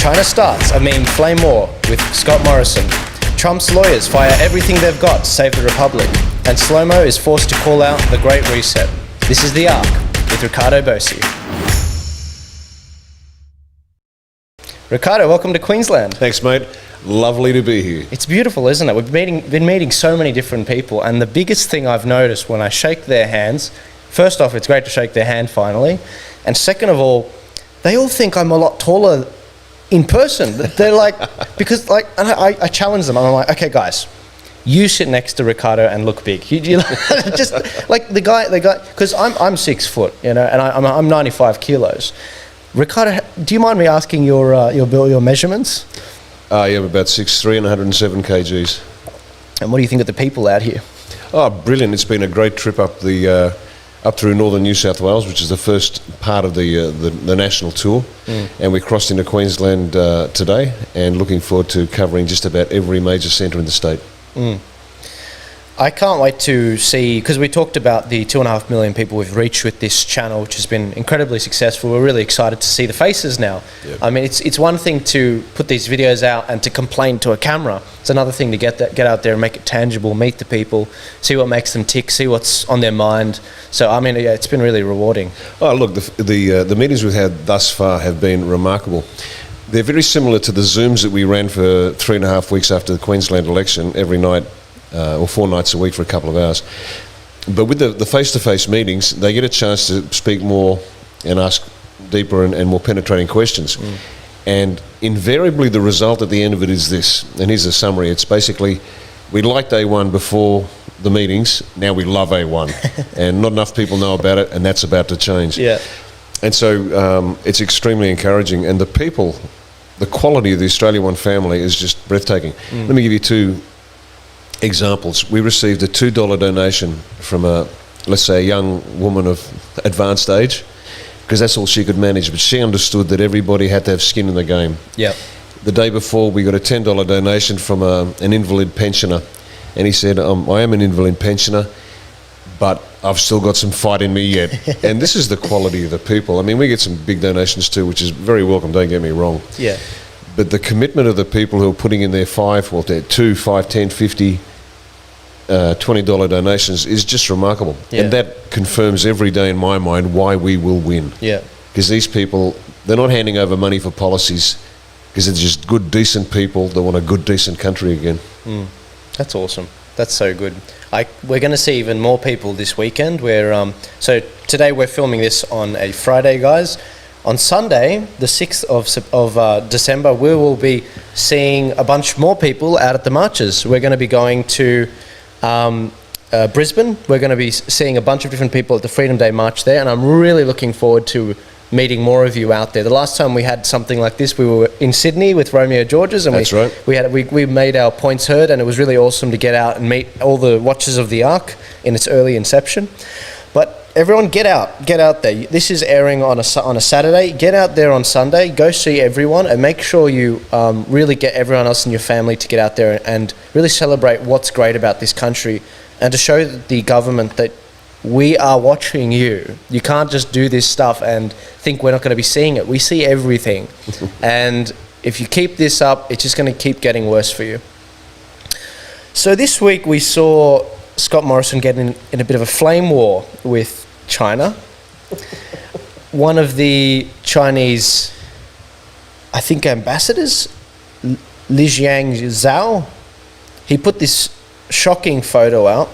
China starts a meme flame war with Scott Morrison. Trump's lawyers fire everything they've got to save the Republic. And Slomo is forced to call out the Great Reset. This is The Arc with Riccardo Bosi. Riccardo, welcome to Queensland. Thanks, mate. Lovely to be here. It's beautiful, isn't it? We've been meeting so many different people, and the biggest thing I've noticed when I shake their hands, first off, it's great to shake their hand finally, and second of all, they all think I'm a lot taller in person. They're like, because like, and I challenge them. I'm like, okay, guys, you sit next to Riccardo and look big. You just like the guy, because I'm 6 foot, you know, and I'm 95 kilos. Riccardo, do you mind me asking your measurements? Yeah, I'm about 6'3" and 107 kgs. And what do you think of the people out here? Oh, brilliant! It's been a great trip up through northern New South Wales, which is the first part of the national tour, and we crossed into Queensland today, and looking forward to covering just about every major centre in the state. I can't wait to see, because we talked about the 2.5 million people we've reached with this channel, which has been incredibly successful. We're really excited to see the faces now. Yep. I mean, it's one thing to put these videos out and to complain to a camera. It's another thing to get out there and make it tangible, meet the people, see what makes them tick, see what's on their mind. So, I mean, yeah, it's been really rewarding. Oh, look, the meetings we've had thus far have been remarkable. They're very similar to the Zooms that we ran for 3.5 weeks after the Queensland election, every night, or 4 nights a week for a couple of hours. But with the face-to-face meetings, they get a chance to speak more and ask deeper and more penetrating questions. And invariably the result at the end of it is this, and here's the summary. It's basically, we liked A1 before the meetings, now we love A1. And not enough people know about it, and that's about to change. Yeah. And so it's extremely encouraging, and the people, the quality of the Australia One family is just breathtaking. Let me give you 2 examples. We received a $2 donation from let's say a young woman of advanced age, because that's all she could manage, but she understood that everybody had to have skin in the game. Yeah. The day before, we got a $10 donation from an invalid pensioner, and he said, I am an invalid pensioner, but I've still got some fight in me yet. And this is the quality of the people. I mean, we get some big donations too, which is very welcome, don't get me wrong. Yeah. But the commitment of the people who are putting in their 2, 5, 10, 50, $20 donations is just remarkable. Yeah. And that confirms every day in my mind why we will win. Yeah. Because these people, they're not handing over money for policies, because they're just good, decent people that want a good, decent country again. That's awesome. That's so good. We're going to see even more people this weekend. So today we're filming this on a Friday, guys. On Sunday, the 6th of December, we will be seeing a bunch more people out at the marches. We're going to be going to Brisbane. We're going to be seeing a bunch of different people at the Freedom Day March there, and I'm really looking forward to meeting more of you out there. The last time we had something like this, we were in Sydney with Romeo Georges, and That's right. we made our points heard, and it was really awesome to get out and meet all the watchers of the Arc in its early inception. But everyone, get out there. This is airing on a Saturday. Get out there on Sunday. Go see everyone, and make sure you really get everyone else in your family to get out there and really celebrate what's great about this country, and to show the government that we are watching you. You can't just do this stuff and think we're not going to be seeing it. We see everything. And if you keep this up, it's just going to keep getting worse for you. So this week we saw Scott Morrison get in a bit of a flame war with China. One of the Chinese, I think, ambassadors, Li Zhao, he put this shocking photo out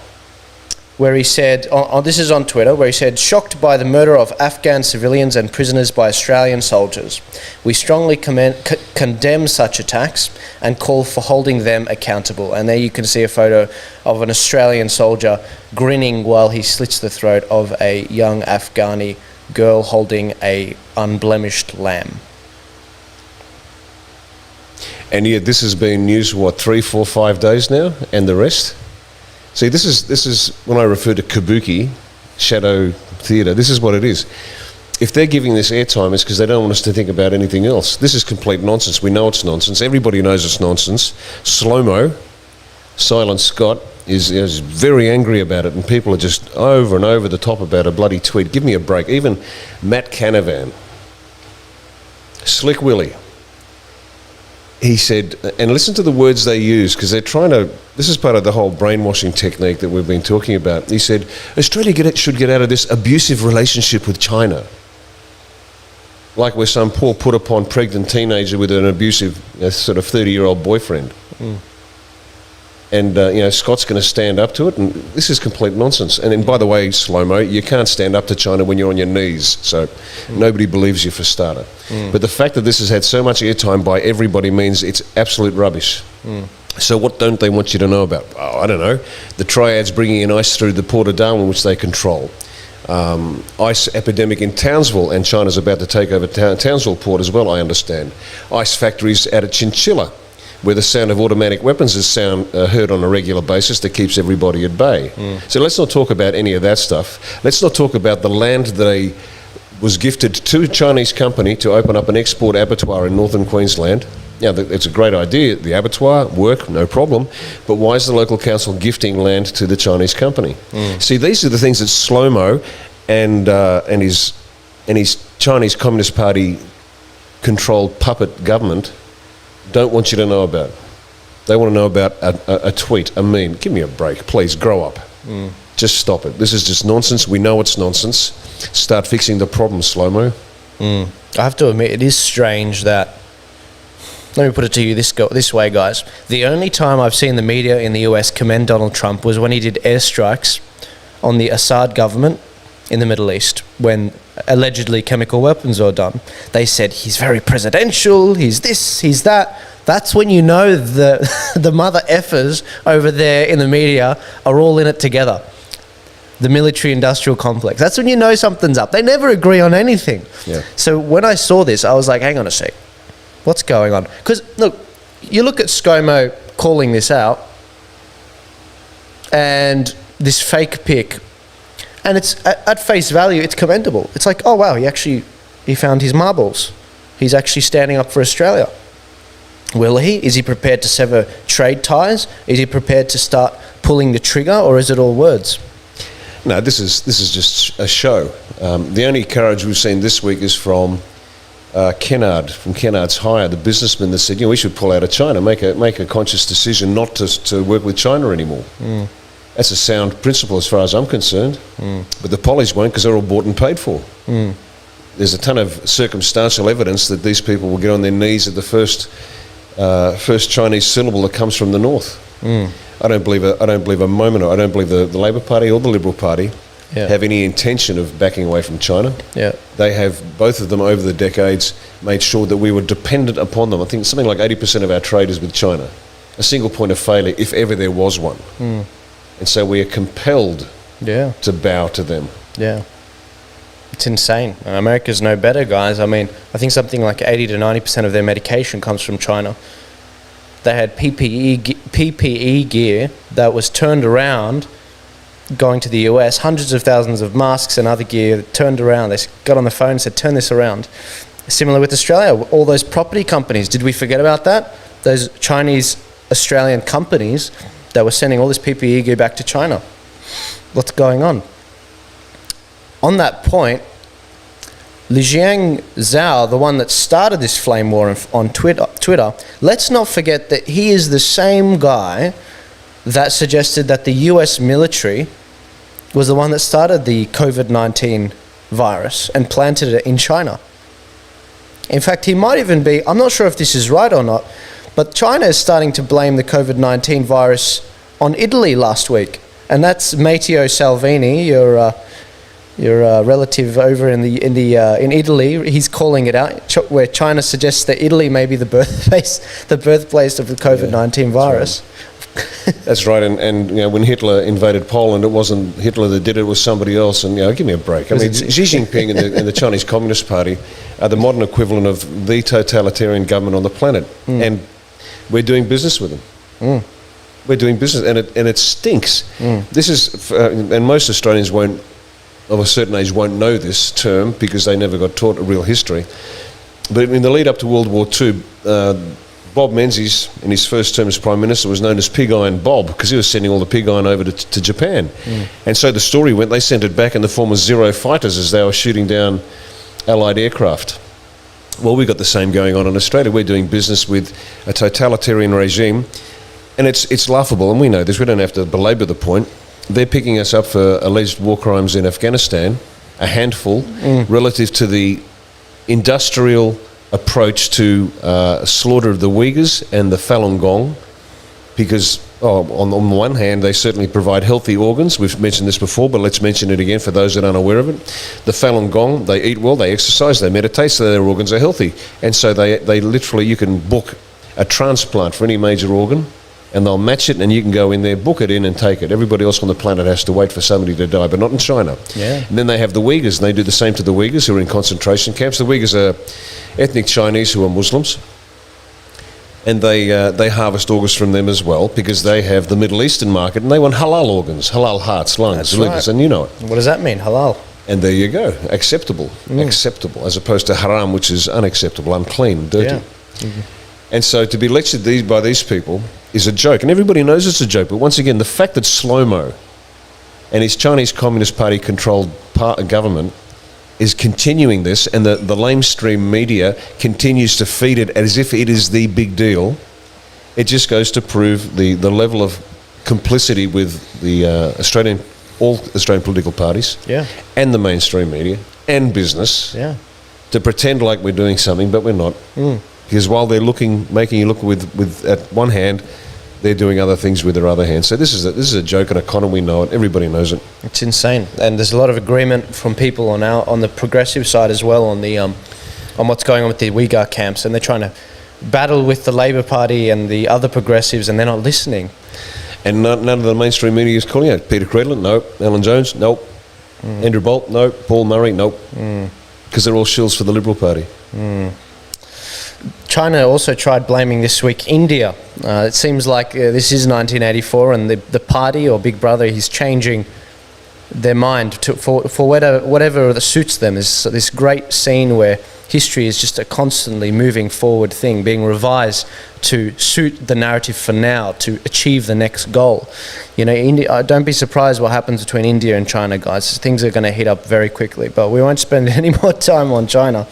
where he said, this is on Twitter, where he said, "Shocked by the murder of Afghan civilians and prisoners by Australian soldiers. We strongly condemn such attacks and call for holding them accountable." And there you can see a photo of an Australian soldier grinning while he slits the throat of a young Afghani girl holding a unblemished lamb. And yet this has been news for 3, 4, 5 days now, and the rest. See, this is when I refer to kabuki, shadow theatre. This is what it is. If they're giving this airtime, it's because they don't want us to think about anything else. This is complete nonsense. We know it's nonsense. Everybody knows it's nonsense. Slomo, Silent Scott, is very angry about it, and people are just over and over the top about a bloody tweet. Give me a break. Even Matt Canavan, Slick Willie, he said, and listen to the words they use, because they're trying to, this is part of the whole brainwashing technique that we've been talking about. He said, Australia should get out of this abusive relationship with China. Like we're some poor put-upon pregnant teenager with an abusive sort of 30-year-old boyfriend. And, Scott's going to stand up to it, and this is complete nonsense. And then, by the way, Slomo, you can't stand up to China when you're on your knees, so nobody believes you for starter. But the fact that this has had so much airtime by everybody means it's absolute rubbish. So what don't they want you to know about? Oh, I don't know. The triads bringing in ice through the Port of Darwin, which they control. Ice epidemic in Townsville, and China's about to take over Townsville port as well, I understand. Ice factories out of Chinchilla, where the sound of automatic weapons is heard on a regular basis that keeps everybody at bay. So let's not talk about any of that stuff. Let's not talk about the land that was gifted to a Chinese company to open up an export abattoir in northern Queensland. Now, it's a great idea, the abattoir, work, no problem, but why is the local council gifting land to the Chinese company? See, these are the things that Slomo and his Chinese Communist Party controlled puppet government don't want you to know about. They want to know about a tweet, a meme. Give me a break, please, grow up. Just stop it. This is just nonsense. We know it's nonsense. Start fixing the problem, Slomo. I have to admit, it is strange that, let me put it to you this way, guys. The only time I've seen the media in the US commend Donald Trump was when he did airstrikes on the Assad government in the Middle East, when allegedly chemical weapons were done. They said he's very presidential, he's this, he's that. That's when you know the mother effers over there in the media are all in it together. The military-industrial complex. That's when you know something's up. They never agree on anything. Yeah. So when I saw this, I was like, hang on a sec. What's going on? Because, look, you look at ScoMo calling this out, and this fake pic, and it's at face value, it's commendable. It's like, oh wow, he found his marbles. He's actually standing up for Australia. Will he? Is he prepared to sever trade ties? Is he prepared to start pulling the trigger, or is it all words? No, this is just a show. The only courage we've seen this week is from Kennard, from Kennard's Hire, the businessman that said, we should pull out of China, make a conscious decision not to work with China anymore. That's a sound principle as far as I'm concerned. But the pollies won't, because they're all bought and paid for. There's a ton of circumstantial evidence that these people will get on their knees at the first Chinese syllable that comes from the north. I don't believe a moment. I don't believe the Labor Party or the Liberal Party have any intention of backing away from China. They have, both of them over the decades, made sure that we were dependent upon them. I think something like 80% of our trade is with China. A single point of failure, if ever there was one. And so we are compelled to bow to them. It's insane. America's no better, guys. I mean, I think something like 80 to 90% of their medication comes from China. They had PPE gear that was turned around going to the US, hundreds of thousands of masks and other gear turned around. They got on the phone and said, turn this around. Similar with Australia, all those property companies. Did we forget about that? Those Chinese Australian companies that were sending all this PPE gear back to China. What's going on? On that point, Lijiang Zhao, the one that started this flame war on Twitter, let's not forget that he is the same guy that suggested that the US military was the one that started the COVID-19 virus and planted it in China. In fact, he might even be, I'm not sure if this is right or not, but China is starting to blame the COVID-19 virus on Italy last week. And that's Matteo Salvini, your relative over in Italy. He's calling it out, where China suggests that Italy may be the birthplace of the COVID-19 virus. That's right, and when Hitler invaded Poland, it wasn't Hitler that did it, it was somebody else. And give me a break. I mean, Xi Jinping and the Chinese Communist Party are the modern equivalent of the totalitarian government on the planet, and we're doing business with them. We're doing business, and it stinks. This is, and most Australians of a certain age won't know this term because they never got taught a real history. But in the lead up to World War II, Bob Menzies, in his first term as Prime Minister, was known as Pig Iron Bob because he was sending all the pig iron over to Japan. And so the story went, they sent it back in the form of Zero fighters as they were shooting down Allied aircraft. Well, we've got the same going on in Australia. We're doing business with a totalitarian regime, and it's laughable, and we know this. We don't have to belabour the point. They're picking us up for alleged war crimes in Afghanistan, a handful, relative to the industrial approach to slaughter of the Uyghurs and the Falun Gong, because on the one hand, they certainly provide healthy organs. We've mentioned this before, but let's mention it again for those that aren't aware of it. The Falun Gong, they eat well, they exercise, they meditate, so their organs are healthy. And so they literally, you can book a transplant for any major organ, and they'll match it, and you can go in there, book it in, and take it. Everybody else on the planet has to wait for somebody to die, but not in China. Yeah. And then they have the Uyghurs, and they do the same to the Uyghurs who are in concentration camps. The Uyghurs are ethnic Chinese who are Muslims, and they harvest organs from them as well, because they have the Middle Eastern market, and they want halal organs, halal hearts, lungs, That's livers, right. and you know it. What does that mean, halal? And there you go, acceptable, as opposed to haram, which is unacceptable, unclean, dirty. Yeah. And so to be lectured by these people is a joke, and everybody knows it's a joke. But once again, the fact that Slomo and his Chinese Communist Party controlled government is continuing this, and the lamestream media continues to feed it as if it is the big deal, it just goes to prove the level of complicity with the all Australian political parties, and the mainstream media and business, to pretend like we're doing something, but we're not. Because while they're making you look with at one hand, they're doing other things with their other hand. So this is a joke and a con, and we know it. Everybody knows it. It's insane, and there's a lot of agreement from people on the progressive side as well on what's going on with the Uyghur camps, and they're trying to battle with the Labor Party and the other progressives, and they're not listening. And none of the mainstream media is calling out. Peter Credlin, nope. Alan Jones, nope. Andrew Bolt, nope. Paul Murray, nope. Because they're all shills for the Liberal Party. China also tried blaming this week India. It seems like this is 1984, and the party or Big Brother is changing their mind for whatever that suits them. There's this great scene where history is just a constantly moving forward thing, being revised to suit the narrative for now, to achieve the next goal. You know, India, don't be surprised what happens between India and China, guys. Things are going to heat up very quickly, but we won't spend any more time on China.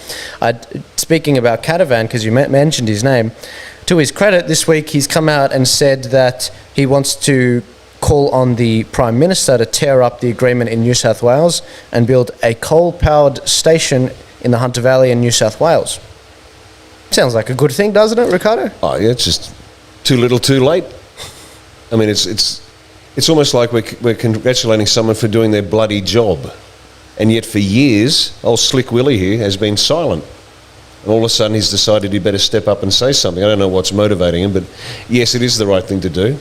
Speaking about Canavan, because you mentioned his name, to his credit, this week he's come out and said that he wants to call on the Prime Minister to tear up the agreement in New South Wales and build a coal-powered station in the Hunter Valley in New South Wales. Sounds like a good thing, doesn't it, Riccardo? Oh yeah, it's just too little, too late. I mean, it's almost like we're congratulating someone for doing their bloody job, and yet for years, old Slick Willie here has been silent. And all of a sudden, he's decided he better step up and say something. I don't know what's motivating him, but yes, it is the right thing to do.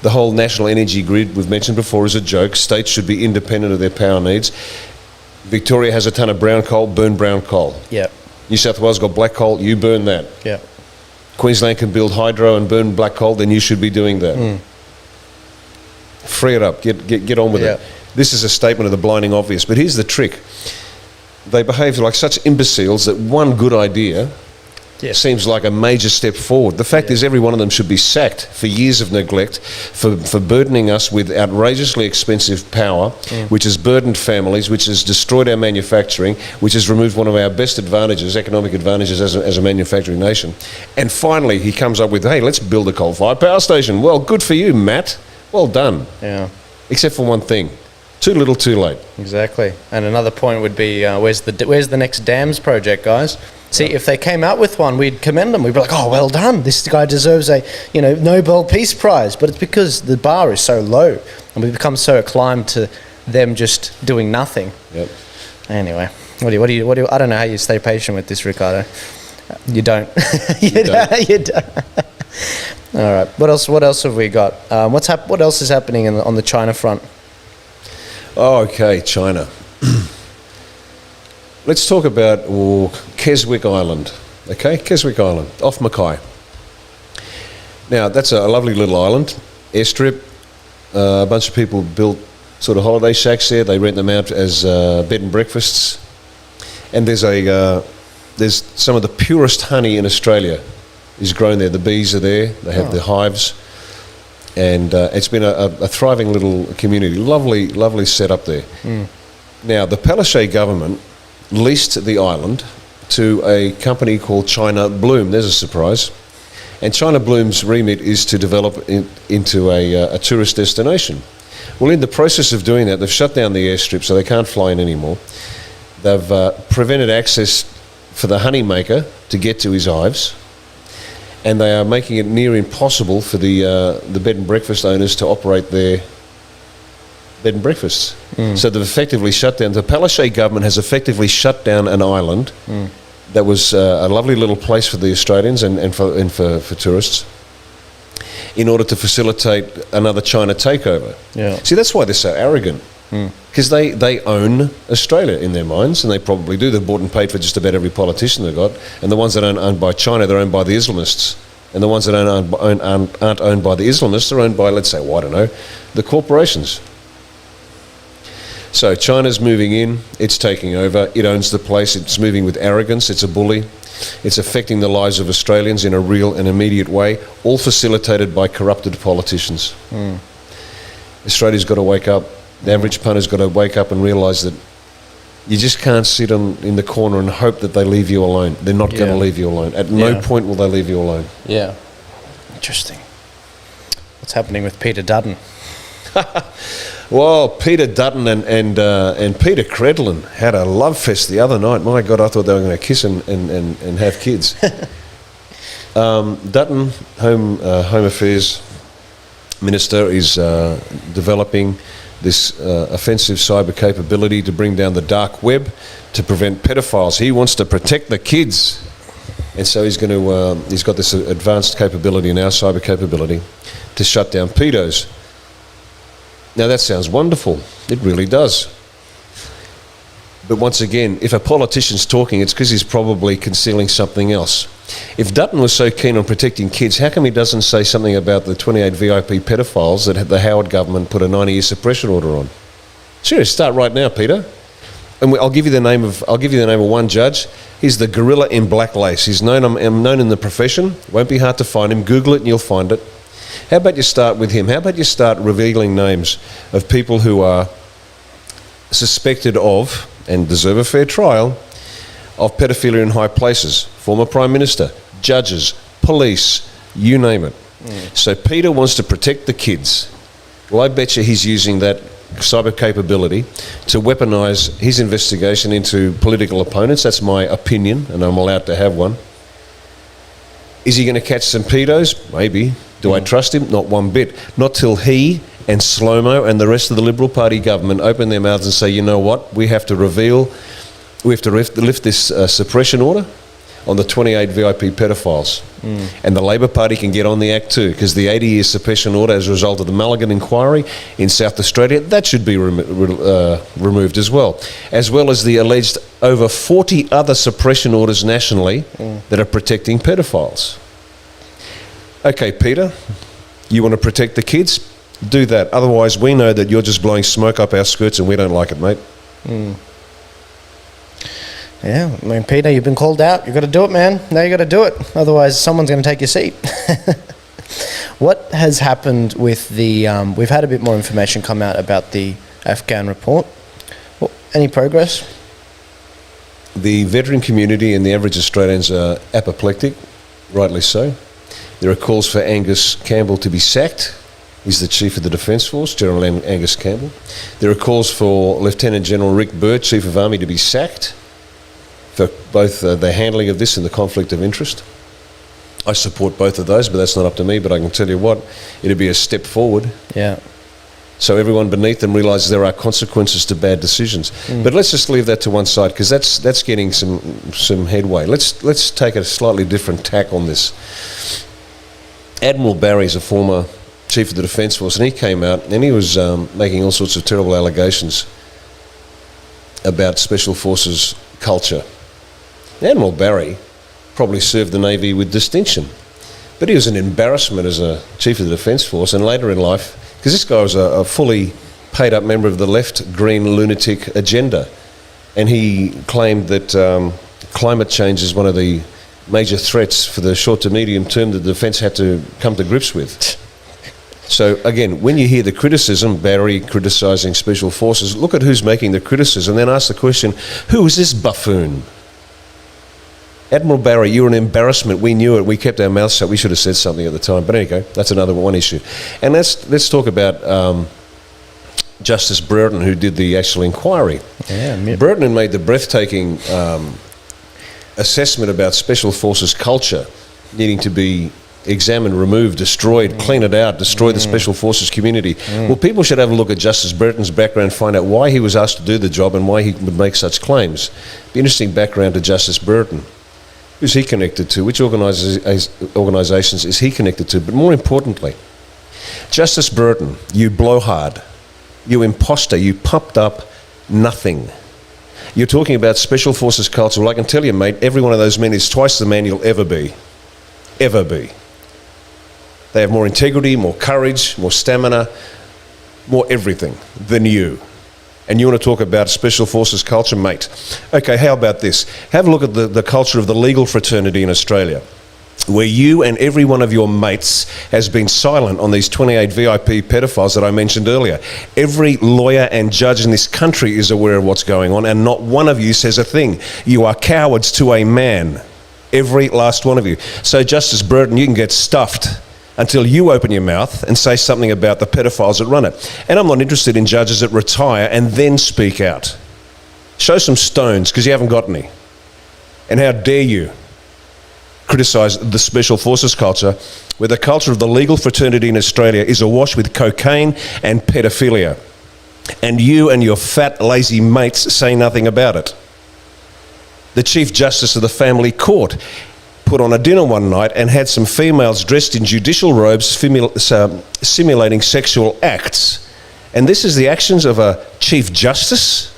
The whole national energy grid we've mentioned before is a joke. States should be independent of their power needs. Victoria has a ton of brown coal, burn brown coal. Yeah. New South Wales got black coal, you burn that. Yeah. Queensland can build hydro and burn black coal, then you should be doing that. Free it up, get on with it. This is a statement of the blinding obvious, but here's the trick. They behave like such imbeciles that one good idea seems like a major step forward. The fact is every one of them should be sacked for years of neglect, for burdening us with outrageously expensive power, which has burdened families, which has destroyed our manufacturing, which has removed one of our best advantages, economic advantages as a manufacturing nation. And finally he comes up with, hey, let's build a coal-fired power station. Well, good for you, Matt. Well done. Yeah. Except for one thing. Too little, too late. Exactly. And another point would be, where's the next dams project, guys? See, if they came out with one, we'd commend them. We'd be like, oh, well done. This guy deserves a, Nobel Peace Prize. But it's because the bar is so low, and we've become so acclimed to them just doing nothing. Yep. Anyway, what do you? I don't know how you stay patient with this, Riccardo. You don't. You don't. All right. What else have we got? What else is happening on the China front? Oh, okay, China. Let's talk about Keswick Island. Okay, Keswick Island, off Mackay. Now, that's a lovely little island, airstrip. A bunch of people built sort of holiday shacks there. They rent them out as bed and breakfasts. And there's some of the purest honey in Australia is grown there. The bees are there. They have the hives. And it's been a thriving little community. Lovely setup there. Now, the Palaszczuk government leased the island to a company called China Bloom. There's a surprise. And China Bloom's remit is to develop into a tourist destination. Well, in the process of doing that, they've shut down the airstrip so they can't fly in anymore. They've prevented access for the honeymaker to get to his hives. And they are making it near impossible for the bed and breakfast owners to operate their bed and breakfasts. So they've effectively shut down. The Palaszczuk government has effectively shut down an island that was a lovely little place for the Australians and for tourists in order to facilitate another China takeover. Yeah. See, that's why they're so arrogant. Because they own Australia in their minds, and they probably do. They've bought and paid for just about every politician they've got. And the ones that aren't owned by China, they're owned by the Islamists. And the ones that aren't owned by the Islamists are owned by, let's say, well, I don't know, the corporations. So China's moving in, it's taking over, it owns the place, it's moving with arrogance, it's a bully, it's affecting the lives of Australians in a real and immediate way, all facilitated by corrupted politicians. Australia's got to wake up. The average punter's got to wake up and realise that you just can't sit in the corner and hope that they leave you alone. They're not going to leave you alone. At no point will they leave you alone. Yeah. Interesting. What's happening with Peter Dutton? Well, Peter Dutton and Peter Credlin had a love fest the other night. My God, I thought they were going to kiss and have kids. Dutton, Home Affairs Minister, is developing this offensive cyber capability to bring down the dark web to prevent pedophiles. He wants to protect the kids. And so he's got this advanced capability now, cyber capability, to shut down pedos. Now that sounds wonderful. It really does. But once again, if a politician's talking, it's because he's probably concealing something else. If Dutton was so keen on protecting kids, how come he doesn't say something about the 28 VIP pedophiles that the Howard government put a 90-year suppression order on? Serious, start right now, Peter. And I'll give you the name of one judge. He's the gorilla in black lace. He's known in the profession. Won't be hard to find him. Google it and you'll find it. How about you start with him? How about you start revealing names of people who are suspected of, and deserve a fair trial, of pedophilia in high places? Former Prime Minister, judges, police, you name it. So Peter wants to protect the kids. Well, I bet you he's using that cyber capability to weaponise his investigation into political opponents. That's my opinion, and I'm allowed to have one. Is he going to catch some pedos? Maybe. Do I trust him? Not one bit. Not till he and Slomo and the rest of the Liberal Party government open their mouths and say, you know what, we have to lift this suppression order on the 28 VIP pedophiles. And the Labor Party can get on the act too, because the 80-year suppression order as a result of the Mulligan inquiry in South Australia, that should be removed as well as the alleged over 40 other suppression orders nationally that are protecting pedophiles. Okay, Peter, you want to protect the kids? Do that. Otherwise, we know that you're just blowing smoke up our skirts and we don't like it, mate. Yeah, I mean, Peter, you've been called out. You've got to do it, man. Now you've got to do it. Otherwise, someone's going to take your seat. What has happened with the... we've had a bit more information come out about the Afghan report. Well, any progress? The veteran community and the average Australians are apoplectic, rightly so. There are calls for Angus Campbell to be sacked. He's the Chief of the Defence Force, General Angus Campbell. There are calls for Lieutenant General Rick Burt, Chief of Army, to be sacked for both the handling of this and the conflict of interest. I support both of those, but that's not up to me. But I can tell you what, it'd be a step forward. Yeah. So everyone beneath them realises there are consequences to bad decisions. But let's just leave that to one side, because that's getting some headway. Let's take a slightly different tack on this. Admiral Barry is a former Chief of the Defence Force, and he came out and he was making all sorts of terrible allegations about Special Forces culture. Admiral Barry probably served the Navy with distinction, but he was an embarrassment as a Chief of the Defence Force, and later in life, because this guy was a fully paid up member of the left green lunatic agenda, and he claimed that climate change is one of the major threats for the short to medium term that the defence had to come to grips with. So again, when you hear the criticism, Barry criticising Special Forces, look at who's making the criticism, then ask the question, who is this buffoon? Admiral Barry, you're an embarrassment. We knew it. We kept our mouths shut. We should have said something at the time. But anyway, that's another one issue. And let's talk about Justice Burton, who did the actual inquiry. Yeah, Burton made the breathtaking assessment about Special Forces culture needing to be examined, removed, destroyed, clean it out, destroy the Special Forces community. Well, people should have a look at Justice Burton's background, find out why he was asked to do the job and why he would make such claims. Be interesting background to Justice Burton. Who's he connected to? Which organisations is he connected to? But more importantly, Justice Burton, you blowhard, you imposter, you pumped up nothing. You're talking about Special Forces culture. Well, I can tell you, mate, every one of those men is twice the man you'll ever be. Ever be. They have more integrity, more courage, more stamina, more everything than you. And you want to talk about Special Forces culture, mate? Okay, how about this? Have a look at the culture of the legal fraternity in Australia, where you and every one of your mates has been silent on these 28 VIP pedophiles that I mentioned earlier. Every lawyer and judge in this country is aware of what's going on, and not one of you says a thing. You are cowards to a man. Every last one of you. So, Justice Burton, you can get stuffed until you open your mouth and say something about the pedophiles that run it. And I'm not interested in judges that retire and then speak out. Show some stones, because you haven't got any. And how dare you criticise the Special Forces culture, where the culture of the legal fraternity in Australia is awash with cocaine and pedophilia. And you and your fat, lazy mates say nothing about it. The Chief Justice of the Family Court put on a dinner one night and had some females dressed in judicial robes simulating sexual acts. And this is the actions of a Chief Justice,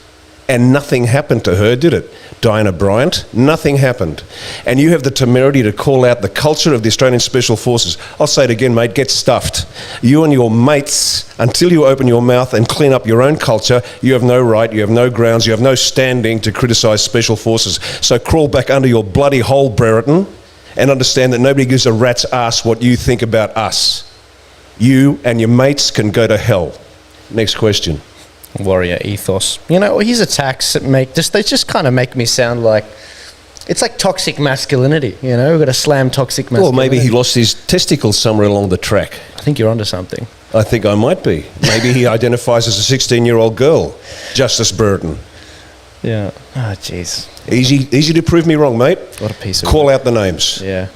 and nothing happened to her, did it? Diana Bryant, nothing happened. And you have the temerity to call out the culture of the Australian Special Forces. I'll say it again, mate, get stuffed. You and your mates, until you open your mouth and clean up your own culture, you have no right, you have no grounds, you have no standing to criticise Special Forces. So crawl back under your bloody hole, Brereton, and understand that nobody gives a rat's ass what you think about us. You and your mates can go to hell. Next question. Warrior ethos. You know, his attacks they just kind of make me sound like it's like toxic masculinity. You know, we've got to slam toxic masculinity. Or maybe he lost his testicles somewhere along the track. I think you're onto something. I think I might be. Maybe he identifies as a 16-year-old girl. Justice Burton. Yeah. Oh, jeez. Easy to prove me wrong, mate. What a piece of Call out the names. Yeah.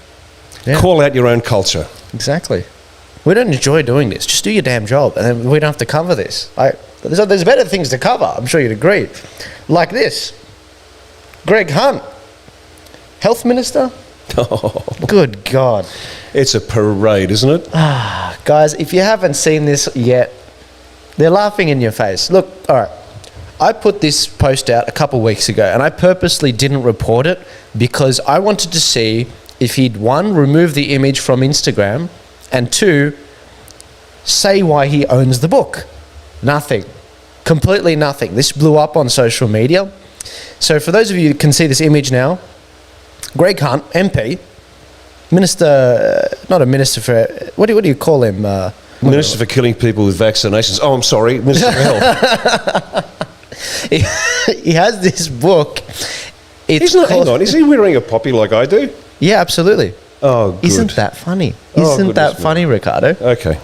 Call out your own culture. Exactly. We don't enjoy doing this. Just do your damn job, and then we don't have to cover this. There's better things to cover, I'm sure you'd agree. Like this. Greg Hunt, Health Minister? Oh. Good God. It's a parade, isn't it? Guys, if you haven't seen this yet, they're laughing in your face. Look, all right. I put this post out a couple weeks ago, and I purposely didn't report it because I wanted to see if he'd, one, remove the image from Instagram, and two, say why he owns the book. Nothing. Completely nothing. This blew up on social media. So for those of you who can see this image now, Greg Hunt, MP, Minister, not a minister for, what do you call him? Minister for killing people with vaccinations. Oh, I'm sorry, Minister for Health. He has this book. Hang on, is he wearing a poppy like I do? Yeah, absolutely. Oh, good. Isn't that funny? Isn't that funny, Riccardo? Okay.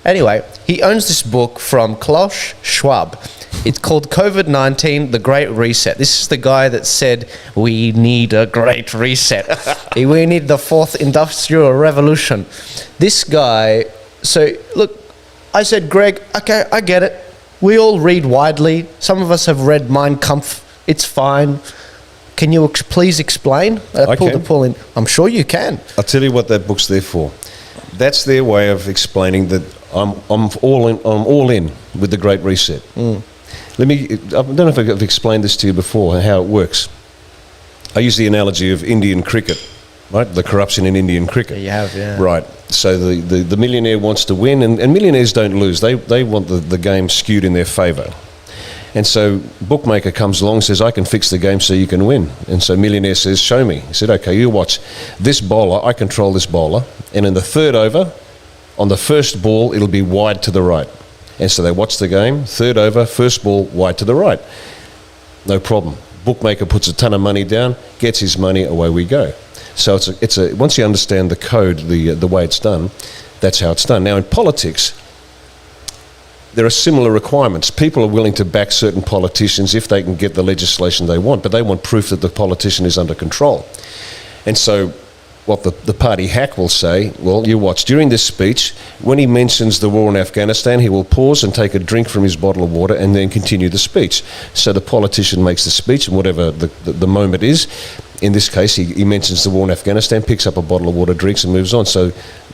Anyway, he owns this book from Klaus Schwab. It's called COVID-19, The Great Reset. This is the guy that said, we need a great reset. We need the fourth industrial revolution. This guy, so look, I said, Greg, okay, I get it. We all read widely. Some of us have read Mein Kampf. It's fine. Can you please explain? Pull in. I'm sure you can. I'll tell you what that book's there for. That's their way of explaining that I'm all in with the Great Reset. I don't know if I've explained this to you before, how it works. I use the analogy of Indian cricket, right? The corruption in Indian cricket. You have, yeah. Right. So the millionaire wants to win, and millionaires don't lose. They want the game skewed in their favour. And so bookmaker comes along and says, I can fix the game so you can win. And so millionaire says, show me. He said, okay, you watch. This bowler, I control this bowler, and in the third over, on the first ball, it'll be wide to the right. And so they watch the game, third over, first ball, wide to the right. No problem. Bookmaker puts a ton of money down, gets his money, away we go. So it's a once you understand the code, the way it's done, that's how it's done. Now in politics, there are similar requirements. People are willing to back certain politicians if they can get the legislation they want, but they want proof that the politician is under control. And so what the party hack will say, well, you watch, during this speech, when he mentions the war in Afghanistan, he will pause and take a drink from his bottle of water and then continue the speech. So the politician makes the speech, and whatever the moment is, in this case, he mentions the war in Afghanistan, picks up a bottle of water, drinks and moves on. So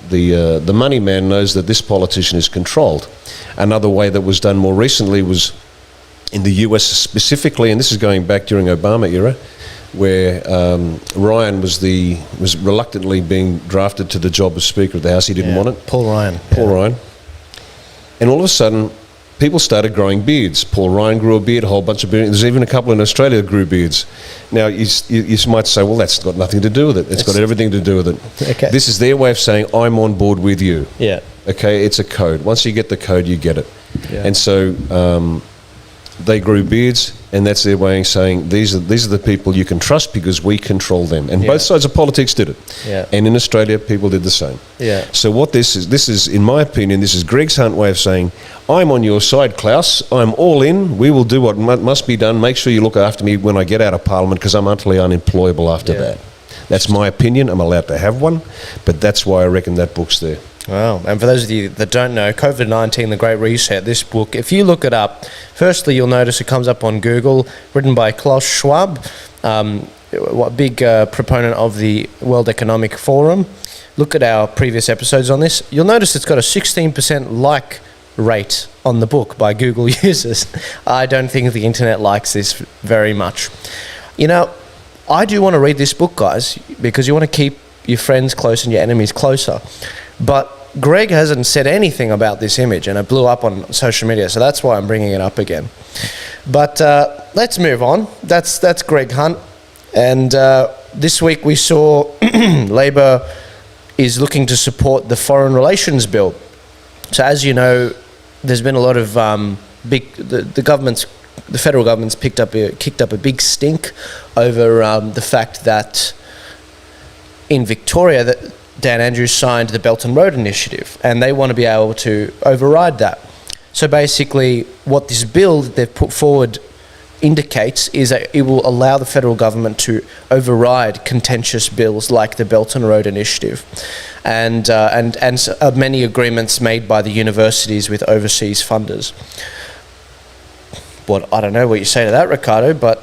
the money man knows that this politician is controlled. Another way that was done more recently was in the US specifically, and this is going back during Obama era, where Ryan was reluctantly being drafted to the job of Speaker of the House. He didn't want it. Paul Ryan. And all of a sudden, people started growing beards. Paul Ryan grew a beard, a whole bunch of beards. There's even a couple in Australia that grew beards. Now, you might say, well, that's got nothing to do with it. It's got everything to do with it. Okay. This is their way of saying, I'm on board with you. Yeah. Okay, it's a code. Once you get the code, you get it. Yeah. And so they grew beards, and that's their way of saying, these are the people you can trust because we control them. And both sides of politics did it. Yeah. And in Australia, people did the same. Yeah. So what this is, in my opinion, this is Greg's Hunt way of saying, I'm on your side, Klaus. I'm all in. We will do what must be done. Make sure you look after me when I get out of Parliament because I'm utterly unemployable after that. That's my opinion. I'm allowed to have one, but that's why I reckon that book's there. Wow. And for those of you that don't know, COVID-19, The Great Reset, this book, if you look it up, firstly, you'll notice it comes up on Google, written by Klaus Schwab, a big proponent of the World Economic Forum. Look at our previous episodes on this. You'll notice it's got a 16% like rate on the book by Google users. I don't think the internet likes this very much. You know, I do want to read this book, guys, because you want to keep your friends close and your enemies closer. But Greg hasn't said anything about this image, and it blew up on social media, so that's why I'm bringing it up again. But let's move on. That's Greg Hunt, and this week we saw Labor is looking to support the Foreign Relations Bill. So as you know, there's been a lot of the federal government's kicked up a big stink over the fact that in Victoria that Dan Andrews signed the Belt and Road Initiative, and they want to be able to override that. So basically, what this bill that they've put forward indicates is that it will allow the federal government to override contentious bills like the Belt and Road Initiative, and many agreements made by the universities with overseas funders. Well, I don't know what you say to that, Riccardo, but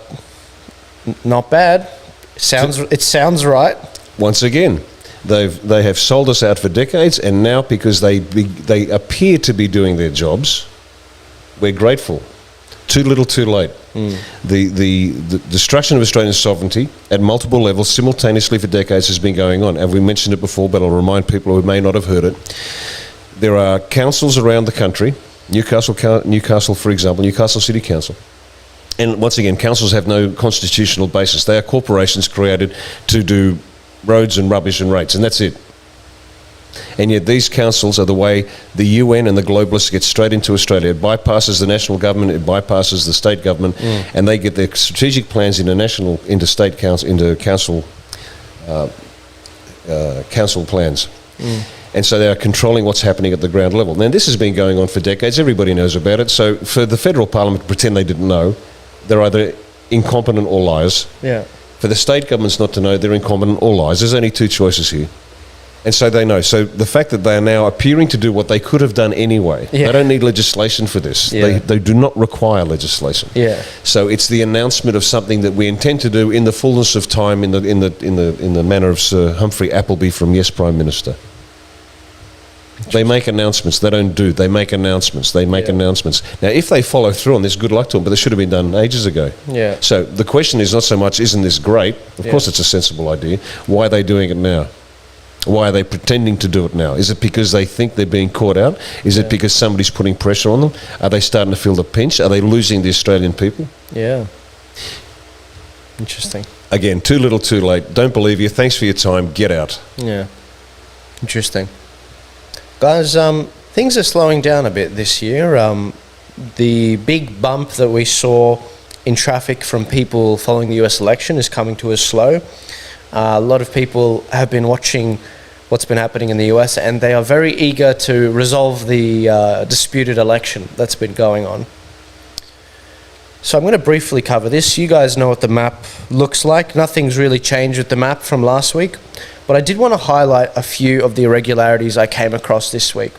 not bad. It sounds right. Once again, they have sold us out for decades, and now because they appear to be doing their jobs, we're grateful. Too little, too late. The destruction of Australian sovereignty at multiple levels simultaneously for decades has been going on. And we mentioned it before, but I'll remind people who may not have heard it. There are councils around the country, Newcastle, for example, Newcastle City Council. And once again, councils have no constitutional basis. They are corporations created to do roads and rubbish and rates, and that's it. And yet these councils are the way the UN and the globalists get straight into Australia. It bypasses the national government, it bypasses the state government, and they get their strategic plans into state council, into council plans. And so they are controlling what's happening at the ground level. Now, this has been going on for decades. Everybody knows about it. So for the federal parliament to pretend they didn't know, they're either incompetent or liars. Yeah. For the state governments not to know, they're incompetent or liars. There's only two choices here. And so they know. So the fact that they are now appearing to do what they could have done anyway, they don't need legislation for this. Yeah. They do not require legislation. Yeah. So it's the announcement of something that we intend to do in the fullness of time, in the manner of Sir Humphrey Appleby from Yes Prime Minister. They make announcements. They don't do. They make announcements. They make announcements. Now, if they follow through on this, good luck to them, but they should have been done ages ago. Yeah. So the question is not so much, isn't this great? Of course it's a sensible idea. Why are they doing it now? Why are they pretending to do it now? Is it because they think they're being caught out? Is it because somebody's putting pressure on them? Are they starting to feel the pinch? Are they losing the Australian people? Yeah. Interesting. Again, too little, too late. Don't believe you. Thanks for your time. Get out. Yeah. Interesting. Guys, things are slowing down a bit this year. The big bump that we saw in traffic from people following the US election is coming to us slow. A lot of people have been watching what's been happening in the US, and they are very eager to resolve the disputed election that's been going on. So I'm going to briefly cover this. You guys know what the map looks like. Nothing's really changed with the map from last week, but I did want to highlight a few of the irregularities I came across this week,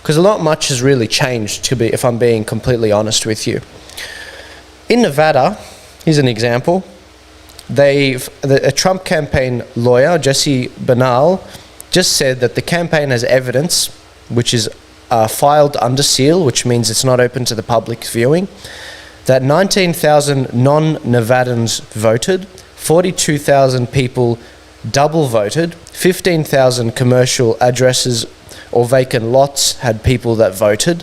because not much has really changed, if I'm being completely honest with you. In Nevada, here's an example. A Trump campaign lawyer, Jesse Bernal, just said that the campaign has evidence, which is filed under seal, which means it's not open to the public viewing, that 19,000 non-Nevadans voted, 42,000 people double voted, 15,000 commercial addresses or vacant lots had people that voted,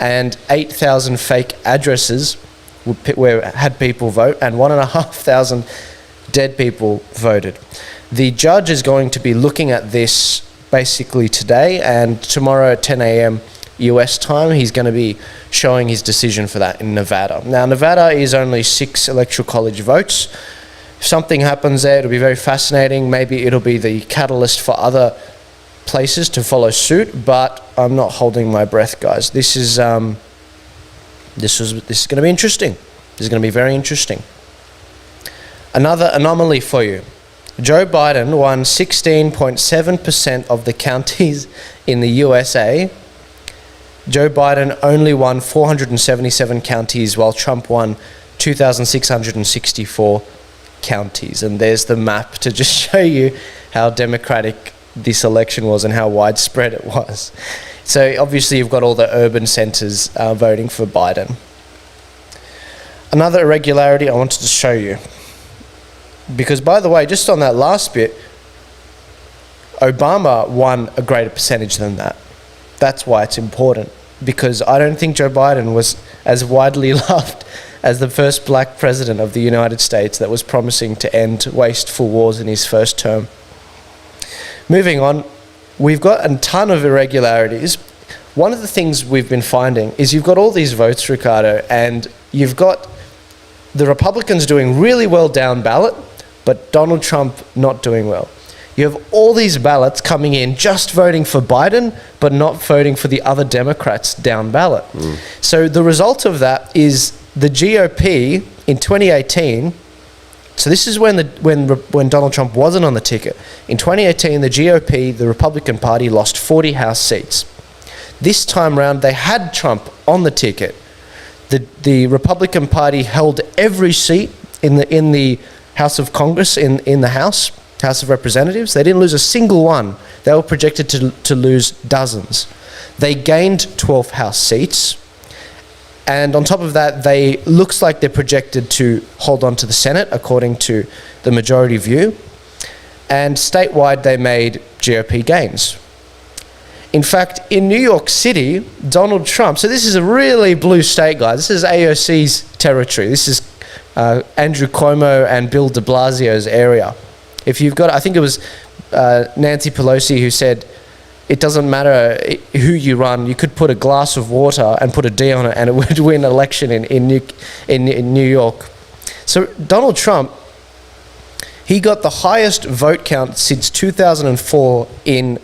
and 8,000 fake addresses had people vote, and 1,500 dead people voted. The judge is going to be looking at this basically today, and tomorrow at 10 a.m. US time, he's going to be showing his decision for that in Nevada. Now, Nevada is only 6 electoral college votes. If something happens there, it'll be very fascinating. Maybe it'll be the catalyst for other places to follow suit, but I'm not holding my breath, guys. This is going to be interesting. This is going to be very interesting. Another anomaly for you. Joe Biden won 16.7% of the counties in the USA. Joe Biden only won 477 counties, while Trump won 2,664 counties. And there's the map to just show you how democratic this election was and how widespread it was. So obviously you've got all the urban centers voting for Biden. Another irregularity I wanted to show you, because by the way, just on that last bit, Obama won a greater percentage than that. That's why it's important, because I don't think Joe Biden was as widely loved as the first black president of the United States that was promising to end wasteful wars in his first term. Moving on, we've got a ton of irregularities. One of the things we've been finding is you've got all these votes, Riccardo, and you've got the Republicans doing really well down ballot, but Donald Trump not doing well. You have all these ballots coming in just voting for Biden, but not voting for the other Democrats down ballot. So the result of that is the GOP in 2018. So this is when Donald Trump wasn't on the ticket. In 2018, the GOP, the Republican Party, lost 40 House seats. This time round, they had Trump on the ticket. The Republican Party held every seat in the House of Congress, in the House of Representatives. They didn't lose a single one. They were projected to lose dozens. They gained 12 House seats. And on top of that, looks like they're projected to hold on to the Senate, according to the majority view. And statewide, they made GOP gains. In fact, in New York City, Donald Trump, so this is a really blue state, guys. This is AOC's territory. This is Andrew Cuomo and Bill de Blasio's area. If you've got, I think it was Nancy Pelosi who said, it doesn't matter who you run, you could put a glass of water and put a D on it and it would win an election in New York. So Donald Trump, he got the highest vote count since 2004 in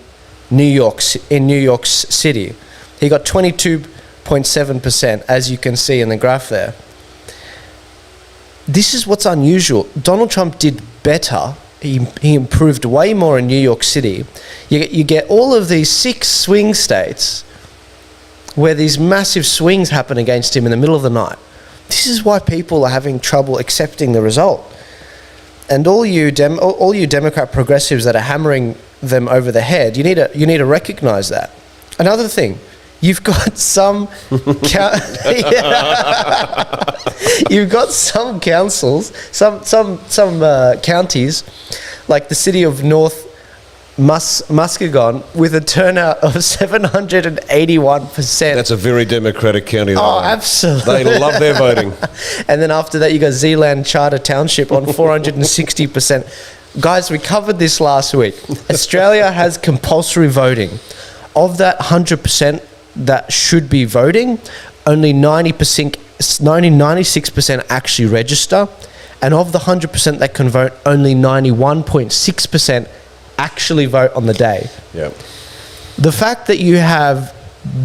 New York City. He got 22.7%, as you can see in the graph there. This is what's unusual. Donald Trump did better. He improved way more in New York City. You get all of these 6 swing states where these massive swings happen against him in the middle of the night. This is why people are having trouble accepting the result. And all you Democrat progressives that are hammering them over the head, you need to recognize that. Another thing, you've got some you've got some councils, some counties, like the city of North Muskegon, with a turnout of 781%. That's a very democratic county. Oh, absolutely. They love their voting. And then after that, you got Zeeland Charter Township on 460%. Guys, we covered this last week. Australia has compulsory voting. Of that 100% that should be voting, only 90% 96% actually register, and of the 100% that can vote, only 91.6% actually vote on the day. Yeah. The fact that you have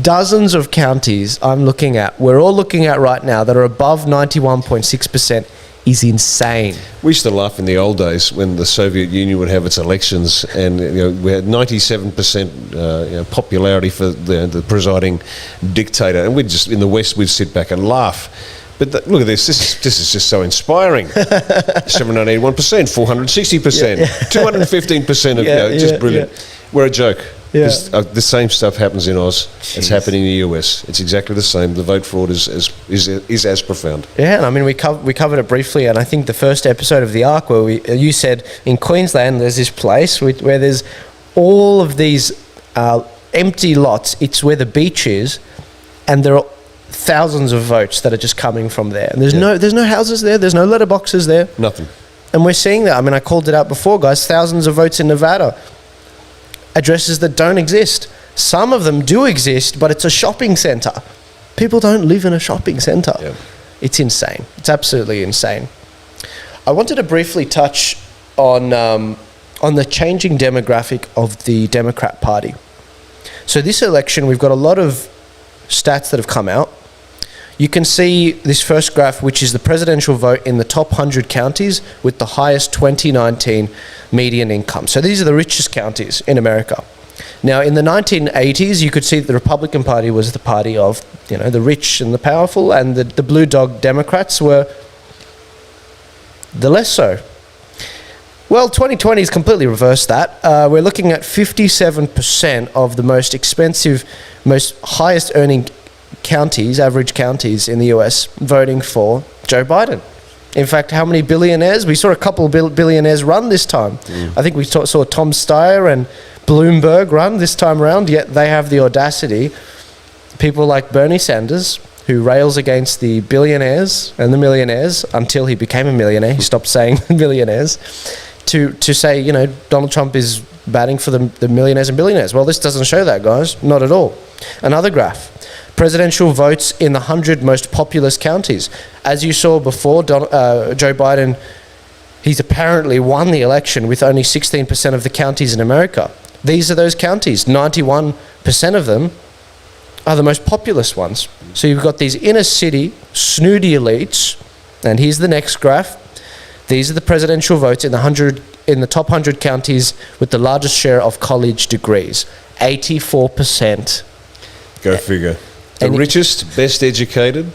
dozens of counties we're all looking at right now, that are above 91.6% is insane. We used to laugh in the old days when the Soviet Union would have its elections, and we had 97% popularity for the presiding dictator, and in the West we'd sit back and laugh. But look at this. This is just so inspiring. 781%, 460%, 215% of just brilliant. Yeah. We're a joke. Yeah. The same stuff happens in Oz. Jeez. It's happening in the US. It's exactly the same. The vote fraud is as profound. Yeah, and I mean we covered it briefly, and I think the first episode of the Ark, where you said in Queensland there's this place where there's all of these empty lots. It's where the beach is, and there are thousands of votes that are just coming from there. And there's no houses there. There's no letterboxes there. Nothing. And we're seeing that. I mean, I called it out before, guys. Thousands of votes in Nevada. Addresses that don't exist. Some of them do exist, but it's a shopping centre. People don't live in a shopping centre. Yeah. It's insane. It's absolutely insane. I wanted to briefly touch on the changing demographic of the Democrat Party. So this election, we've got a lot of stats that have come out. You can see this first graph, which is the presidential vote in the top 100 counties with the highest 2019 median income. So these are the richest counties in America. Now, in the 1980s, you could see that the Republican Party was the party of, the rich and the powerful, and the blue dog Democrats were the less so. Well, 2020 has completely reversed that. We're looking at 57% of the most expensive, most highest earning average counties in the US voting for Joe Biden. In fact, how many billionaires? We saw a couple of billionaires run this time. I think we saw Tom Steyer and Bloomberg run this time around, yet they have the audacity. People like Bernie Sanders, who rails against the billionaires and the millionaires until he became a millionaire. He stopped saying millionaires. To say, Donald Trump is batting for the millionaires and billionaires. Well, this doesn't show that, guys. Not at all. Another graph. Presidential votes in the 100 most populous counties. As you saw before, Joe Biden, he's apparently won the election with only 16% of the counties in America. These are those counties. 91% of them are the most populous ones. So you've got these inner city, snooty elites, and here's the next graph. These are the presidential votes in the top 100 counties with the largest share of college degrees. 84%. Go figure. The richest, best educated.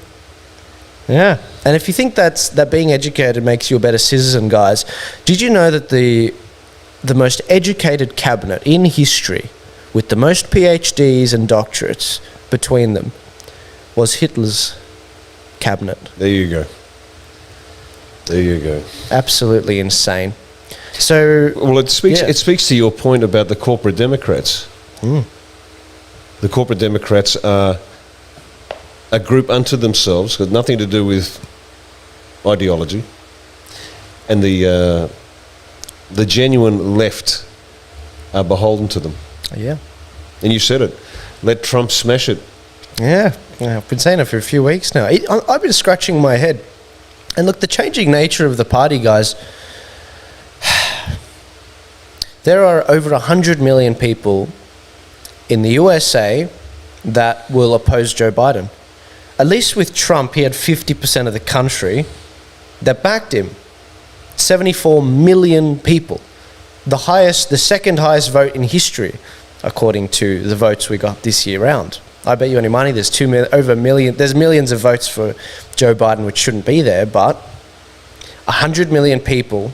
Yeah. And if you think that being educated makes you a better citizen, guys, did you know that the most educated cabinet in history, with the most PhDs and doctorates between them, was Hitler's cabinet? There you go. There you go. Absolutely insane. So, well, it speaks to your point about the corporate Democrats. The corporate Democrats are a group unto themselves, got nothing to do with ideology, and the genuine left are beholden to them. Yeah. And you said it. Let Trump smash it. Yeah. I've been saying it for a few weeks now. I've been scratching my head. And look, the changing nature of the party, guys, there are over 100 million people in the USA that will oppose Joe Biden. At least with Trump, he had 50% of the country that backed him. 74 million people. The second highest vote in history, according to the votes we got this year round. I bet you any money there's over a million. There's millions of votes for Joe Biden which shouldn't be there, but 100 million people